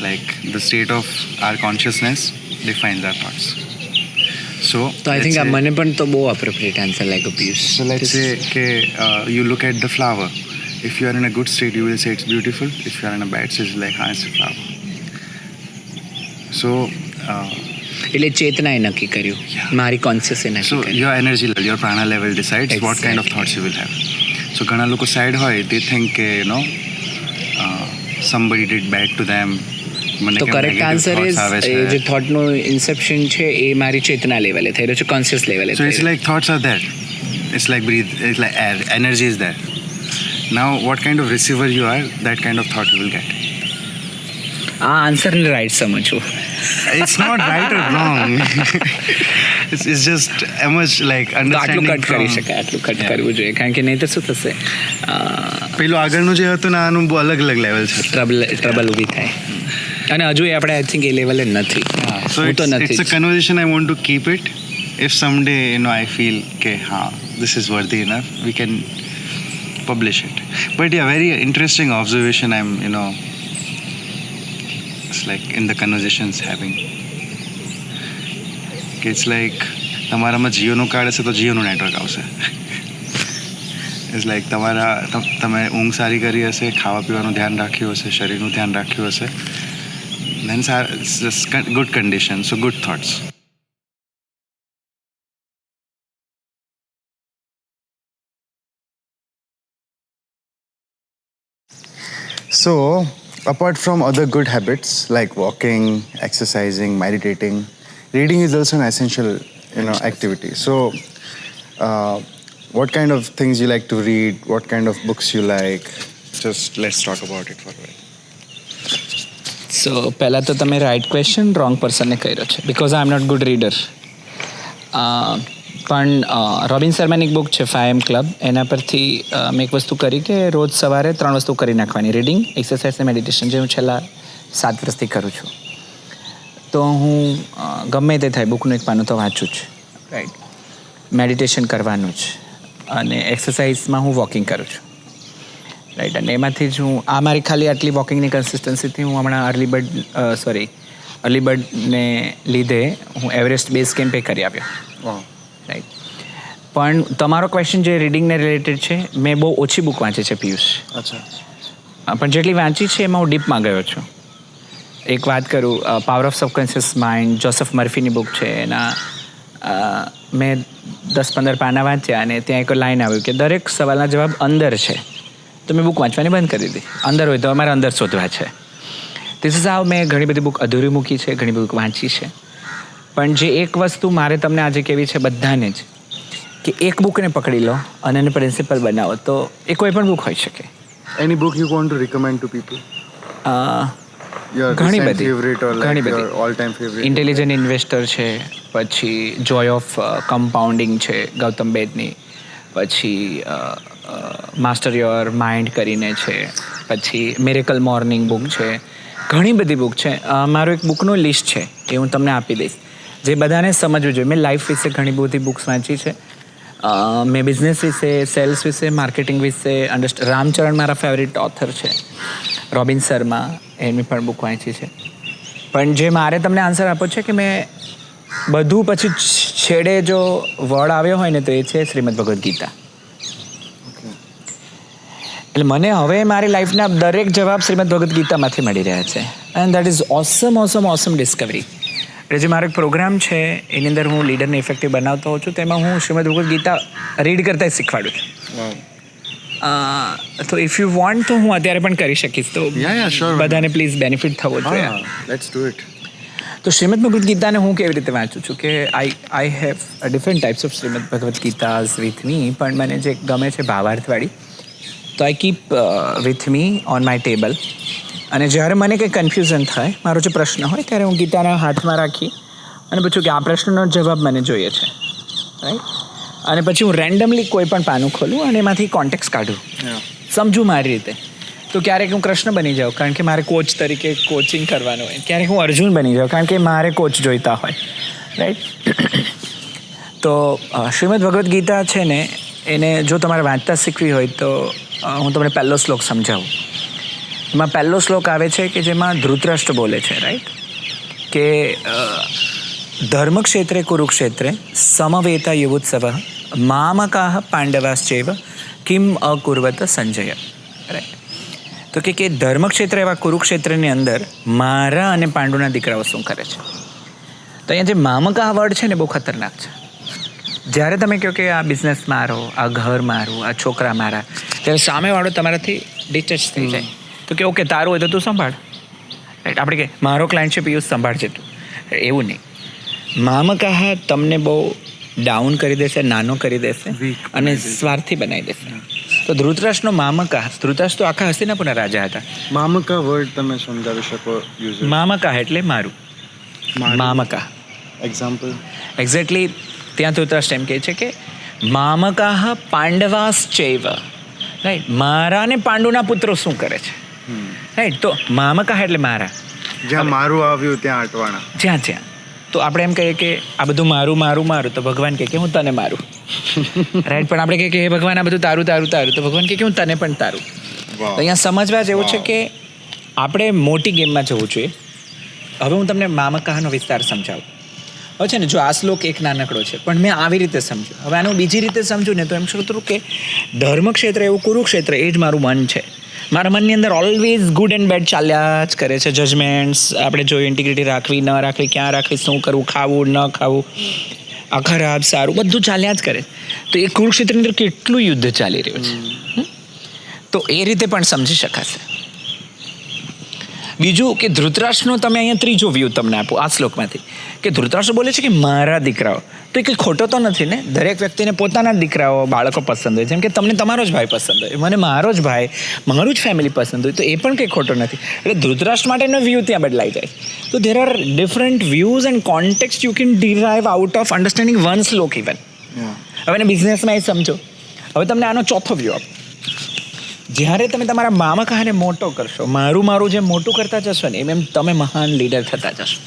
like the state of our consciousness defines our thoughts. So I think મને પણ તો બહુ appropriate answer like Piyush. So let's say કે you look at the flower. If you are in a good state, you will say it's beautiful. If you are in a bad state, like it's a flower. So એટલે ચેતનાએ નક્કી કર્યું, મારી કોન્શિયસે નક્કી so કર્યું. your energy level, your prana level decides what kind of thoughts you will have. So ઘણા લોકો sad હોય, they think કે somebody did bad to them. તો કરેક્ટ આન્સર ઇઝ એ જે થોટનું ઇન્સેપ્શન છે એ મારી ચેતના લેવલે થઈ રહ્યું છે, કોન્શિયસ લેવલે. So it's like thoughts are there. It's like breathe. It's like air. Energy is there. Now, what kind of receiver you are, that kind of thought you will get. આ આન્સરને right સમજવું. It's not right or wrong. it's just much like understanding. આટલું cut કરી શકાય, આટલું cut કરવું જોઈએ, કારણ કે નહીં તો શું થશે, પેલું આગળનું જે હતું ને આનું બહુ અલગ અલગ લેવલ છે, ટ્રબલ ઊભી થાય. અને હજુ આપણે આઈ થિંક એ લેવલે નથી. So it's a conversation I want to keep it. If someday I feel કે હા this is worthy enough, we can publish it. But yeah, very interesting observation I'm it's like in the conversations having. It's like તમારામાં જીઓનું card હશે તો જીઓનું network આવશે. It's like તમે ઊંઘ સારી કરી હશે, ખાવા પીવાનું ધ્યાન રાખ્યું હશે, શરીરનું ધ્યાન રાખ્યું હશે, then it's just good condition, so good thoughts. So apart from other good habits like walking, exercising, meditating, reading is also an essential activity. So what kind of things you like to read, what kind of books you like, just let's talk about it for a while. So પહેલાં તો તમે right question wrong પર્સનને કર્યો છે, because I am not good reader. પણ રોબિન શર્માની એક book છે 5am ક્લબ, એના પરથી મેં એક વસ્તુ કરી કે રોજ સવારે 3 વસ્તુ કરી નાખવાની: રીડિંગ, એક્સરસાઇઝ અને મેડિટેશન, જે હું છેલ્લા 7 વર્ષથી કરું છું. તો હું ગમે તે થાય બુકનું એક પાનું તો વાંચું જ, રાઈટ. મેડિટેશન કરવાનું જ, અને એક્સરસાઇઝમાં હું વોકિંગ કરું છું, રાઈટ. અને એમાંથી જ હું મારી ખાલી આટલી વોકિંગની કન્સિસ્ટન્સીથી હું હમણાં અર્લીબર્ડને લીધે હું એવરેસ્ટ બેઝ કેમ્પે કરી આવ્યો, રાઈટ. પણ તમારો ક્વેશ્ચન જે રીડિંગને રિલેટેડ છે, મેં બહુ ઓછી બુક વાંચી છે પિયુષ. અચ્છા. પણ જેટલી વાંચી છે એમાં હું ડીપમાં ગયો છું. એક વાત કરું, power of subconscious mind, Joseph મર્ફીની બુક છે, એના મેં 10-15 પાના વાંચ્યા અને ત્યાં એક લાઈન આવ્યું કે દરેક સવાલના જવાબ અંદર છે. તો મેં બુક વાંચવાની બંધ કરી દીધી. અંદર હોય તો અમારે અંદર શોધવા છે. ધીસ ઇઝ હાઉ મેં ઘણી બધી બુક અધૂરી મૂકી છે, ઘણી બુક વાંચી છે. પણ જે એક વસ્તુ મારે તમને આજે કહેવી છે બધાને જ, કે એક બુકને પકડી લો અને એને પ્રિન્સિપલ બનાવો, તો એ કોઈ પણ બુક હોઈ શકે. Any book you want to recommend to people? Your ઘણી recent બધી favorite or like your all-time favorite? Intelligent investor છે, પછી જોય ઓફ કમ્પાઉન્ડિંગ છે ગૌતમ બેદની, પછી માસ્ટર યોર માઇન્ડ કરીને છે, પછી મિરેકલ મોર્નિંગ બુક છે, ઘણી બધી બુક છે. મારું એક બુકનું લિસ્ટ છે એ હું તમને આપી દઈશ, જે બધાને સમજવું જોઈએ. મેં લાઈફ વિશે ઘણી બધી બુક્સ વાંચી છે, મેં બિઝનેસ વિશે, સેલ્સ વિશે, માર્કેટિંગ વિશે રામચરણ મારા ફેવરિટ ઓથર છે, રોબિન શર્મા, એની પણ બુક વાંચી છે. પણ જે મારે તમને આન્સર આપો છે કે મેં બધું પછી છેડે જો વર્ડ આવ્યો હોય ને તો એ છે શ્રીમદ ભગવદ્ ગીતા. એટલે મને હવે મારી લાઈફના દરેક જવાબ શ્રીમદ ભગવદ્ ગીતામાંથી મળી રહ્યા છે, and that is awesome discovery. એટલે જે મારો એક પ્રોગ્રામ છે એની અંદર હું લીડરને ઇફેક્ટિવ બનાવતો હોઉં છું, તેમાં હું શ્રીમદ ભગવદ્ ગીતા રીડ કરતા જ શીખવાડું છું. તો ઇફ યુ વોન્ટ તો હું અત્યારે પણ કરી શકીશ, તો sure. બધાને પ્લીઝ બેનિફિટ થવો જોઈએ. Let's do it. તો શ્રીમદ ભગવદ્ ગીતાને હું કેવી રીતે વાંચું છું કે I have different types of Shrimad Bhagavad Gitas with me, પણ મને જે ગમે છે ભાવાર્થવાળી, તો I keep with me on my table. અને જ્યારે મને કંઈ કન્ફ્યુઝન થાય, મારો જે પ્રશ્ન હોય, ત્યારે હું ગીતાના હાથમાં રાખી અને પૂછું કે આ પ્રશ્નનો જવાબ મને જોઈએ છે, રાઈટ. અને પછી હું રેન્ડમલી કોઈ પણ પાનું ખોલું અને એમાંથી કોન્ટેક્સ કાઢું, સમજું મારી રીતે. તો ક્યારેક હું કૃષ્ણ બની જાઉં કારણ કે મારે કોચ તરીકે કોચિંગ કરવાનું હોય, ક્યારેક હું અર્જુન બની જાઉં કારણ કે મારે કોચ જોઈતા હોય, રાઈટ. તો શ્રીમદ ભગવદ્ ગીતા છે ને, એને જો તમારે વાંચતા શીખવી હોય તો હું તમને પહેલો શ્લોક સમજાવું. એમાં પહેલો શ્લોક આવે છે કે જેમાં ધૃતરાષ્ટ્ર બોલે છે, રાઈટ, કે ધર્મક્ષેત્રે કુરુક્ષેત્રે સમવેતા યુવુત્સવ મામકાહ પાંડવાશ્ચૈવ કિમ અકુર્વત સંજય, રાઈટ. તો કે ધર્મક્ષેત્ર એવા કુરુક્ષેત્રની અંદર મારા અને પાંડુના દીકરાઓ શું કરે છે. તો અહીંયા જે મામકાહ વર્ડ છે ને બહુ ખતરનાક છે. જ્યારે તમે કહો કે આ બિઝનેસ મારો, આ ઘર મારું, આ છોકરા મારા, ત્યારે સામેવાળો તમારાથી ડિટેચ થઈ જાય. તો કે ઓકે તારું હોય તો તું સંભાળ, રાઈટ. આપણે કે મારો ક્લાયન્ટ છે પિયુષ, સંભાળજે તું, એવું નહીં. મામકાહ તમને બહુ ડાઉન કરી દેશે, નાનો કરી દેશે અને સ્વાર્થી બનાવી દેશે. તો ધૃતરાષ્ટ્રનો મામકાહ, ધૃતરાષ્ટ્ર તો આખા હસ્તિનાપુરના રાજા હતા. મામકા વર્ડ તમે સમજાવી શકો? મામકાહ એટલે મારું, મામકાહ. એક્ઝામ્પલ? એક્ઝેક્ટલી ત્યાં ધૃતરાષ્ટ્ર એમ કહે છે કે મામકાહ પાંડવાશ્ચૈવ, રાઈટ. મારા ને પાંડુના પુત્રો શું કરે છે, રાઈટ. તો મામકાહ એટલે મારા, જ્યાં મારું આવ્યું ત્યાં અટવાણા, જ્યાં. તો આપણે એમ કહીએ કે આ બધું મારું મારું મારું, તો ભગવાન કહે કે હું તને મારું, રાઈટ. પણ આપણે કહીએ કે હે ભગવાન આ બધું તારું તારું તારું, તો ભગવાન કહે કે હું તને પણ તારું. તો અહીંયા સમજવા જેવું છે કે આપણે મોટી ગેમમાં જવું જોઈએ. હવે હું તમને મામકાહનો વિસ્તાર સમજાવું. હવે છે ને, જો આ શ્લોક એક નાનકડો છે, પણ મેં આવી રીતે સમજ્યું. હવે આનું બીજી રીતે સમજું ને તો એમ શું કે ધર્મક્ષેત્ર એવું કુરુક્ષેત્ર એ જ મારું મન છે. મારા મનની અંદર ઓલવેઝ ગુડ એન્ડ બેડ ચાલ્યા જ કરે છે. જજમેન્ટ્સ આપણે જોયું, ઇન્ટિગ્રિટી રાખવી ન રાખવી, ક્યાં રાખવી, શું કરવું, ખાવું ન ખાવું, આ ખરાબ સારું, બધું ચાલ્યા જ કરે. તો એ કુરુક્ષેત્રની અંદર કેટલું યુદ્ધ ચાલી રહ્યું છે, તો એ રીતે પણ સમજી શકાશે. બીજું કે ધૃતરાષ્ટ્રનો તમે અહીંયા ત્રીજો વ્યૂ તમને આપો આ શ્લોકમાંથી, કે ધૃતરાષ્ટ્ર બોલે છે કે મારા દીકરાઓ. તો એ કંઈ ખોટો તો નથી ને. દરેક વ્યક્તિને પોતાના દીકરાઓ, બાળકો પસંદ હોય. જેમ કે તમને તમારો જ ભાઈ પસંદ હોય, મને મારો જ ભાઈ, મારું જ ફેમિલી પસંદ હોય, તો એ પણ કંઈ ખોટો નથી. એટલે ધૃતરાષ્ટ્ર માટેનો વ્યૂ ત્યાં બદલાઈ જાય. તો there R different views and context you can derive out of understanding one શ્લોક ઇવન. હવે એને બિઝનેસમાં એ સમજો. હવે તમને આનો ચોથો વ્યૂ આપો. જ્યારે તમે તમારા મામકાહને મોટો કરશો, મારું જે મોટું કરતા જશો ને એમ તમે મહાન લીડર થતા જશો.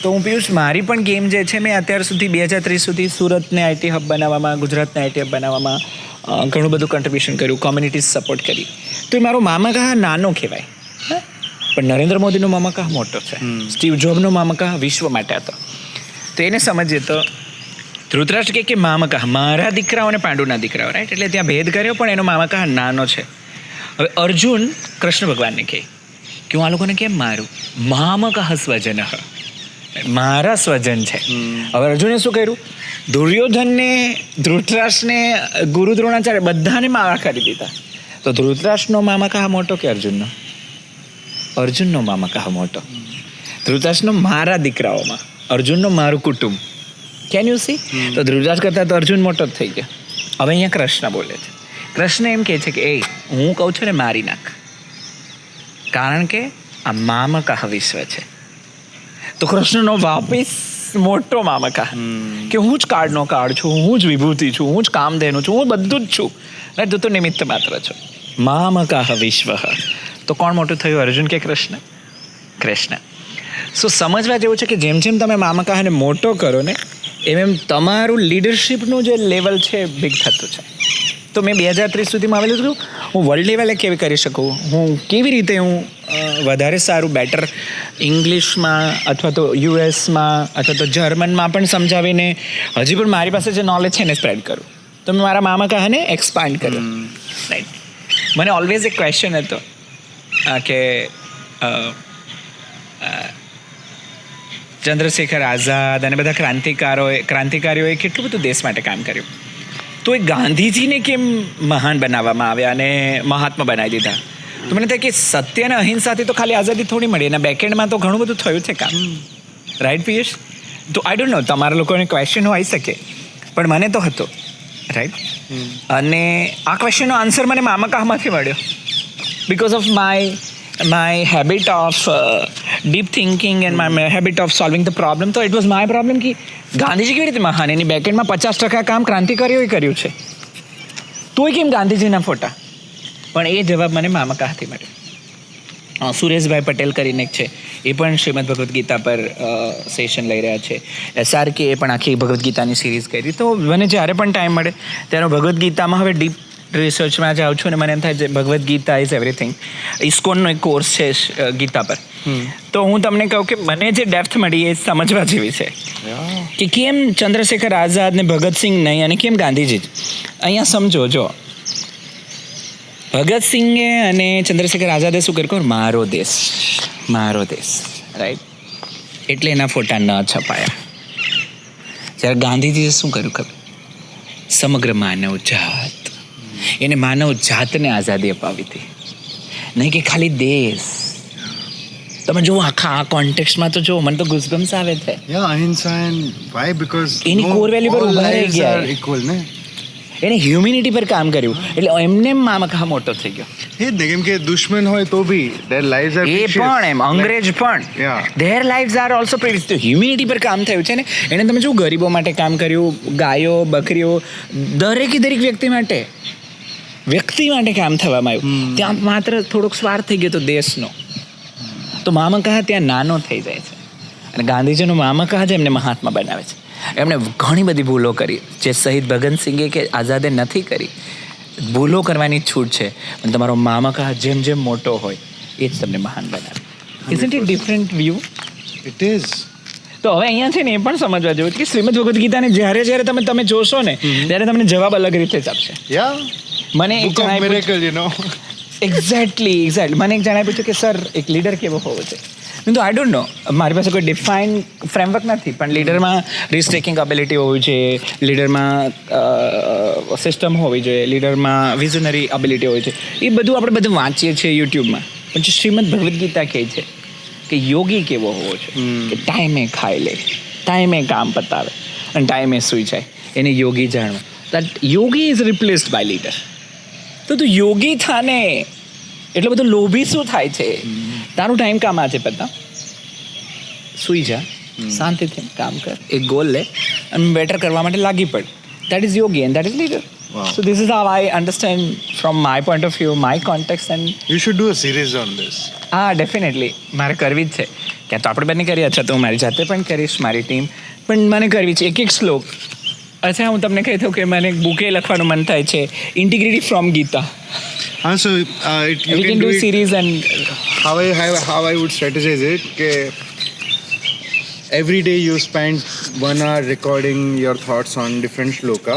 તો હું પિયુષ મારી પણ ગેમ જે છે મેં અત્યાર સુધી 2030 સુધી સુરતને આઈટી હબ બનાવવામાં, ગુજરાતને આઈટી હબ બનાવવામાં ઘણું બધું કન્ટ્રીબ્યુશન કર્યું, કોમ્યુનિટી સપોર્ટ કરી. તો એ મારો મામા નાનો કહેવાય, પણ નરેન્દ્ર મોદીનો મામા મોટો છે. સ્ટીવ જોબનો મામા વિશ્વ માટે હતો. તો એને સમજીએ તો ધૃતરાષ્ટ્ર કે મામા મારા દીકરાઓ અને પાંડુના દીકરાઓ, રાઈટ? એટલે ત્યાં ભેદ કર્યો, પણ એનો મામા નાનો છે. હવે અર્જુન કૃષ્ણ ભગવાનને કહે કે હું આ લોકોને કેમ મારું? મામા સ્વજન, મારા સ્વજન છે. હવે અર્જુને શું કર્યું? દુર્યોધનને, ધૃતરાષ્ટ્રને, ગુરુ દ્રોણાચાર્ય બધાને મારા કરી દીધા. તો ધૃતરાષ્ટ્રનો મામા મોટો કે અર્જુનનો? અર્જુનનો મામા મોટો. ધૃતરાષ્ટ્રનો મારા દીકરાઓમાં, અર્જુનનો મારું કુટુંબ. Can you C? તો ધૃતરાષ્ટ્ર કરતાં તો અર્જુન મોટો જ થઈ ગયો. હવે અહીંયા કૃષ્ણ બોલે છે. કૃષ્ણ એમ કહે છે કે એ હું કહું છું ને મારી નાખ, કારણ કે આ મામકા વિશ્વ છે. તો કૃષ્ણનો વાપિસ મોટો મામકા કે હું જ કાળનો કાળ છું, હું જ વિભૂતિ છું, હું જ કામધેનુ છું, હું બધું જ છું, ને તું તો નિમિત્ત માત્ર છો. મામકા વિશ્વ. તો કોણ મોટું થયું, અર્જુન કે કૃષ્ણ? કૃષ્ણ. સો સમજવા જેવું છે કે જેમ જેમ તમે મામકાને મોટો કરો ને એમ તમારું લીડરશિપનું જે લેવલ છે બિગ થતું છે. તો મેં 2030 સુધીમાં આવેલું છું હું વર્લ્ડ લેવલે કેવી કરી શકું, હું કેવી રીતે હું વધારે સારું બેટર ઇંગ્લિશમાં અથવા તો યુએસમાં અથવા તો જર્મનમાં પણ સમજાવીને હજી પણ મારી પાસે જે નોલેજ છે એને સ્પ્રેડ કરું. તો મેં મારા મામકાને એક્સપાન્ડ કર્યું, રાઈટ? મને ઓલવેઝ એક ક્વેશ્ચન હતો કે ચંદ્રશેખર આઝાદ અને બધા ક્રાંતિકારીઓએ કેટલું બધું દેશ માટે કામ કર્યું, તો એ ગાંધીજીને કેમ મહાન બનાવવામાં આવ્યા અને મહાત્મા બનાવી દીધા? તો મને થાય કે સત્ય અને અહિંસાથી તો ખાલી આઝાદી થોડી મળી, એના બેકએન્ડમાં તો ઘણું બધું થયું છે કામ, રાઈટ પિયુષ? તો આઈ ડોન્ટ નો તમારા લોકોને ક્વેશ્ચન હોઈ શકે, પણ મને તો હતો, રાઈટ? અને આ ક્વેશ્ચનનો આન્સર મને મામકામાંથી મળ્યો because of my habit of deep thinking and my habit of solving the problem. તો it was my problem કે ગાંધીજી કેવી રીતે મહાન? એની બેકએન્ડમાં 50% કામ ક્રાંતિકારીઓએ કર્યું છે, તોય કેમ ગાંધીજીના ફોટા? પણ એ જવાબ મને મામકાથી મળ્યો. સુરેશભાઈ પટેલ કરીને છે, એ પણ શ્રીમદ ભગવદ્ ગીતા પર સેશન લઈ રહ્યા છે. SRK એ પણ આખી ભગવદ્ ગીતાની સિરીઝ કરી. તો મને જ્યારે પણ ટાઈમ મળે ત્યારે ભગવદ્ ગીતામાં હવે ડીપ રિસર્ચમાં જાઉં છું અને મને એમ થાય ભગવદ્ ગીતા ઇઝ એવરીથિંગ. ઇસ્કોનનો એક કોર્સ છે ગીતા પર. તો હું તમને કહું કે મને જે ડેપ્થ મળી એ સમજવા જેવી છે કે કેમ ચંદ્રશેખર આઝાદ ને ભગતસિંહ નહીં અને કેમ ગાંધીજી જ. અહીંયા સમજો, જો ભગતસિંહે અને ચંદ્રશેખર આઝાદે શું કર્યું? મારો દેશ, મારો દેશ, રાઈટ? એટલે એના ફોટા ન છપાયા. જ્યારે ગાંધીજીએ શું કર્યું ખબર? સમગ્ર માનવ જાત, એને માનવ જાતને આઝાદી અપાવી હતી, નહીં કે ખાલી દેશ. તમે જુઓ આખા આ કોન્ટેક્સ્ટમાં તો જો મને તો ગુઝબમ્સ આવે છે. અહિંસા એન્ડ વાય બીકોઝ એની કોર વેલ્યુ પર ઉભા રહી ગયા, ઇક્વલ ને. એને હ્યુમિનિટી પર કામ કર્યું એટલે એમને મામકા મોટો થઈ ગયો. એ જ ને, કેમ કે દુશ્મન હોય તો બી their lives are એ પણ એમ અંગ્રેજ પણ their lives are also precious. તો હ્યુમિનિટી પર કામ થયું છે ને. એને તમે જો ગરીબો માટે કામ કર્યું, ગાયો, બકરીઓ, દરેક વ્યક્તિ માટે કામ થવામાં આવ્યું. ત્યાં માત્ર થોડોક સ્વાર્થ થઈ ગયો તો દેશનો, તો મામકા ત્યાં નાનો થઈ જાય છે. અને ગાંધીજીનો મામકા જ એમને મહાત્મા બનાવે છે. એમણે ઘણી બધી ભૂલો કરી જે શહીદ ભગતસિંહે કે આઝાદે નથી કરી. ભૂલો કરવાની છૂટ છે, પણ તમારો મામકા જેમ જેમ મોટો હોય એ જ તમને મહાન બનાવે. Isn't it different view? It is. તો હવે અહીંયા છે ને એ પણ સમજવા જેવું કે શ્રીમદ ભગવદ્ ગીતાને જ્યારે તમે જોશો ને ત્યારે તમને જવાબ અલગ રીતે જ આપશે. મને એક એક્ઝેક્ટલી મને એક જણાય પૂછ્યું કે સર એક લીડર કેવો હોવો છે? તો આઈ ડોન્ટ નો, મારી પાસે કોઈ ડિફાઇન ફ્રેમવર્ક નથી, પણ લીડરમાં રિસ્ક ટેકિંગ એબિલિટી હોવી જોઈએ, લીડરમાં સિસ્ટમ હોવી જોઈએ, લીડરમાં વિઝનરી એબિલિટી હોવી જોઈએ. એ બધું આપણે વાંચીએ છીએ યુટ્યુબમાં. પણ શ્રીમદ ભગવદ્ ગીતા કહે છે કે યોગી કેવો હોવો છે કે ટાઈમે ખાઈ લે, ટાઈમે કામ પતાવે અને ટાઈમે સૂઈ જાય, એને યોગી જાણવું. That yogi is replaced by leader. તો તું યોગી થાને એટલે બધું લોભી શું થાય છે? તારું ટાઈમ કામ આજે પતા, સૂઈ જા, શાંતિથી કામ કર, એક ગોલ લે અને બેટર કરવા માટે લાગી પડ. That is Yogi and that is leader. So this is how I understand from my point of view, my context, and you should do a series on this. Definitely મારે કરવી જ છે. ક્યાં તો આપણે બંને કરીએ, અથવા તો હું મારી જાતે પણ કરીશ, મારી ટીમ પણ મને કરવી છે એક શ્લોક. અચ્છા, હું તમને કહી દઉં કે મને બુકે લખવાનું મન થાય છે, integrity from Gita. So We can do series and how I would strategize it કે every day you spend 1 hour recording your thoughts on different shloka.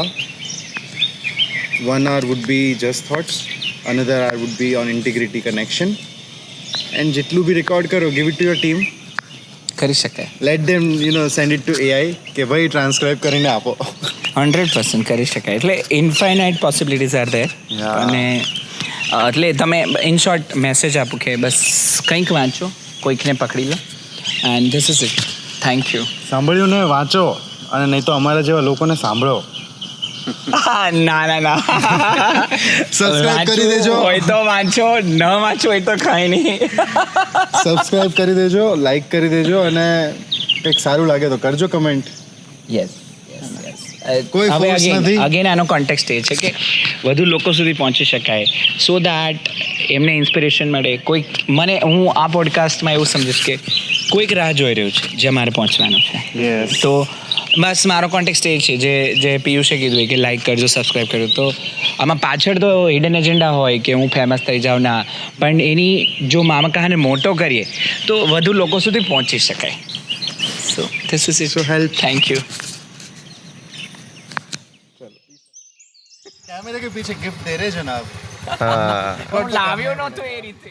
1 hour would be just thoughts, another hour would be on integrity connection, and જેટલું બી record કરો, give it to your team, કરી શકાય. let them send it to AI કે ભાઈ transcribe કરીને આપો. 100% કરી શકાય. એટલે infinite possibilities are there. Yeah. અને એટલે તમે ઇન શોર્ટ મેસેજ આપો કે બસ કંઈક વાંચો, કોઈકને પકડી લો, and this is it. Thank you. સાંભળ્યું ને, વાંચો, અને નહીં તો અમારા જેવા લોકોને સાંભળો. ના Subscribe કરી દેજો. હોય તો વાંચો, ન વાંચો હોય તો કાંઈ નહીં. સબસ્ક્રાઇબ કરી દેજો, લાઈક કરી દેજો, અને કંઈક સારું લાગે તો કરજો કમેન્ટ. યસ. કોઈ force નથી. અગેન આનો કોન્ટેક્સ્ટ એ છે કે વધુ લોકો સુધી પહોંચી શકાય, સો દેટ એમને ઇન્સ્પિરેશન મળે. હું આ પોડકાસ્ટમાં એવું સમજીશ કે કોઈક રાહ જોઈ રહ્યું છે જે મારે પહોંચવાનું છે. Yes. તો બસ મારો કોન્ટેક્સ્ટ એ છે જે પિયુષે કીધું કે લાઈક કરજો, સબસ્ક્રાઈબ કરજો. તો આમાં પાછળ તો હિડન એજન્ડા હોય કે હું ફેમસ થઈ જાઉં, ના, પણ એની જો મામકાને મોટો કરીએ તો વધુ લોકો સુધી પહોંચી શકાય. So this is it. So help. Thank you. कैमरे के पीछे गिफ्ट दे रहे जनाब. હા લાવ્યો નહોતો એ રીતે.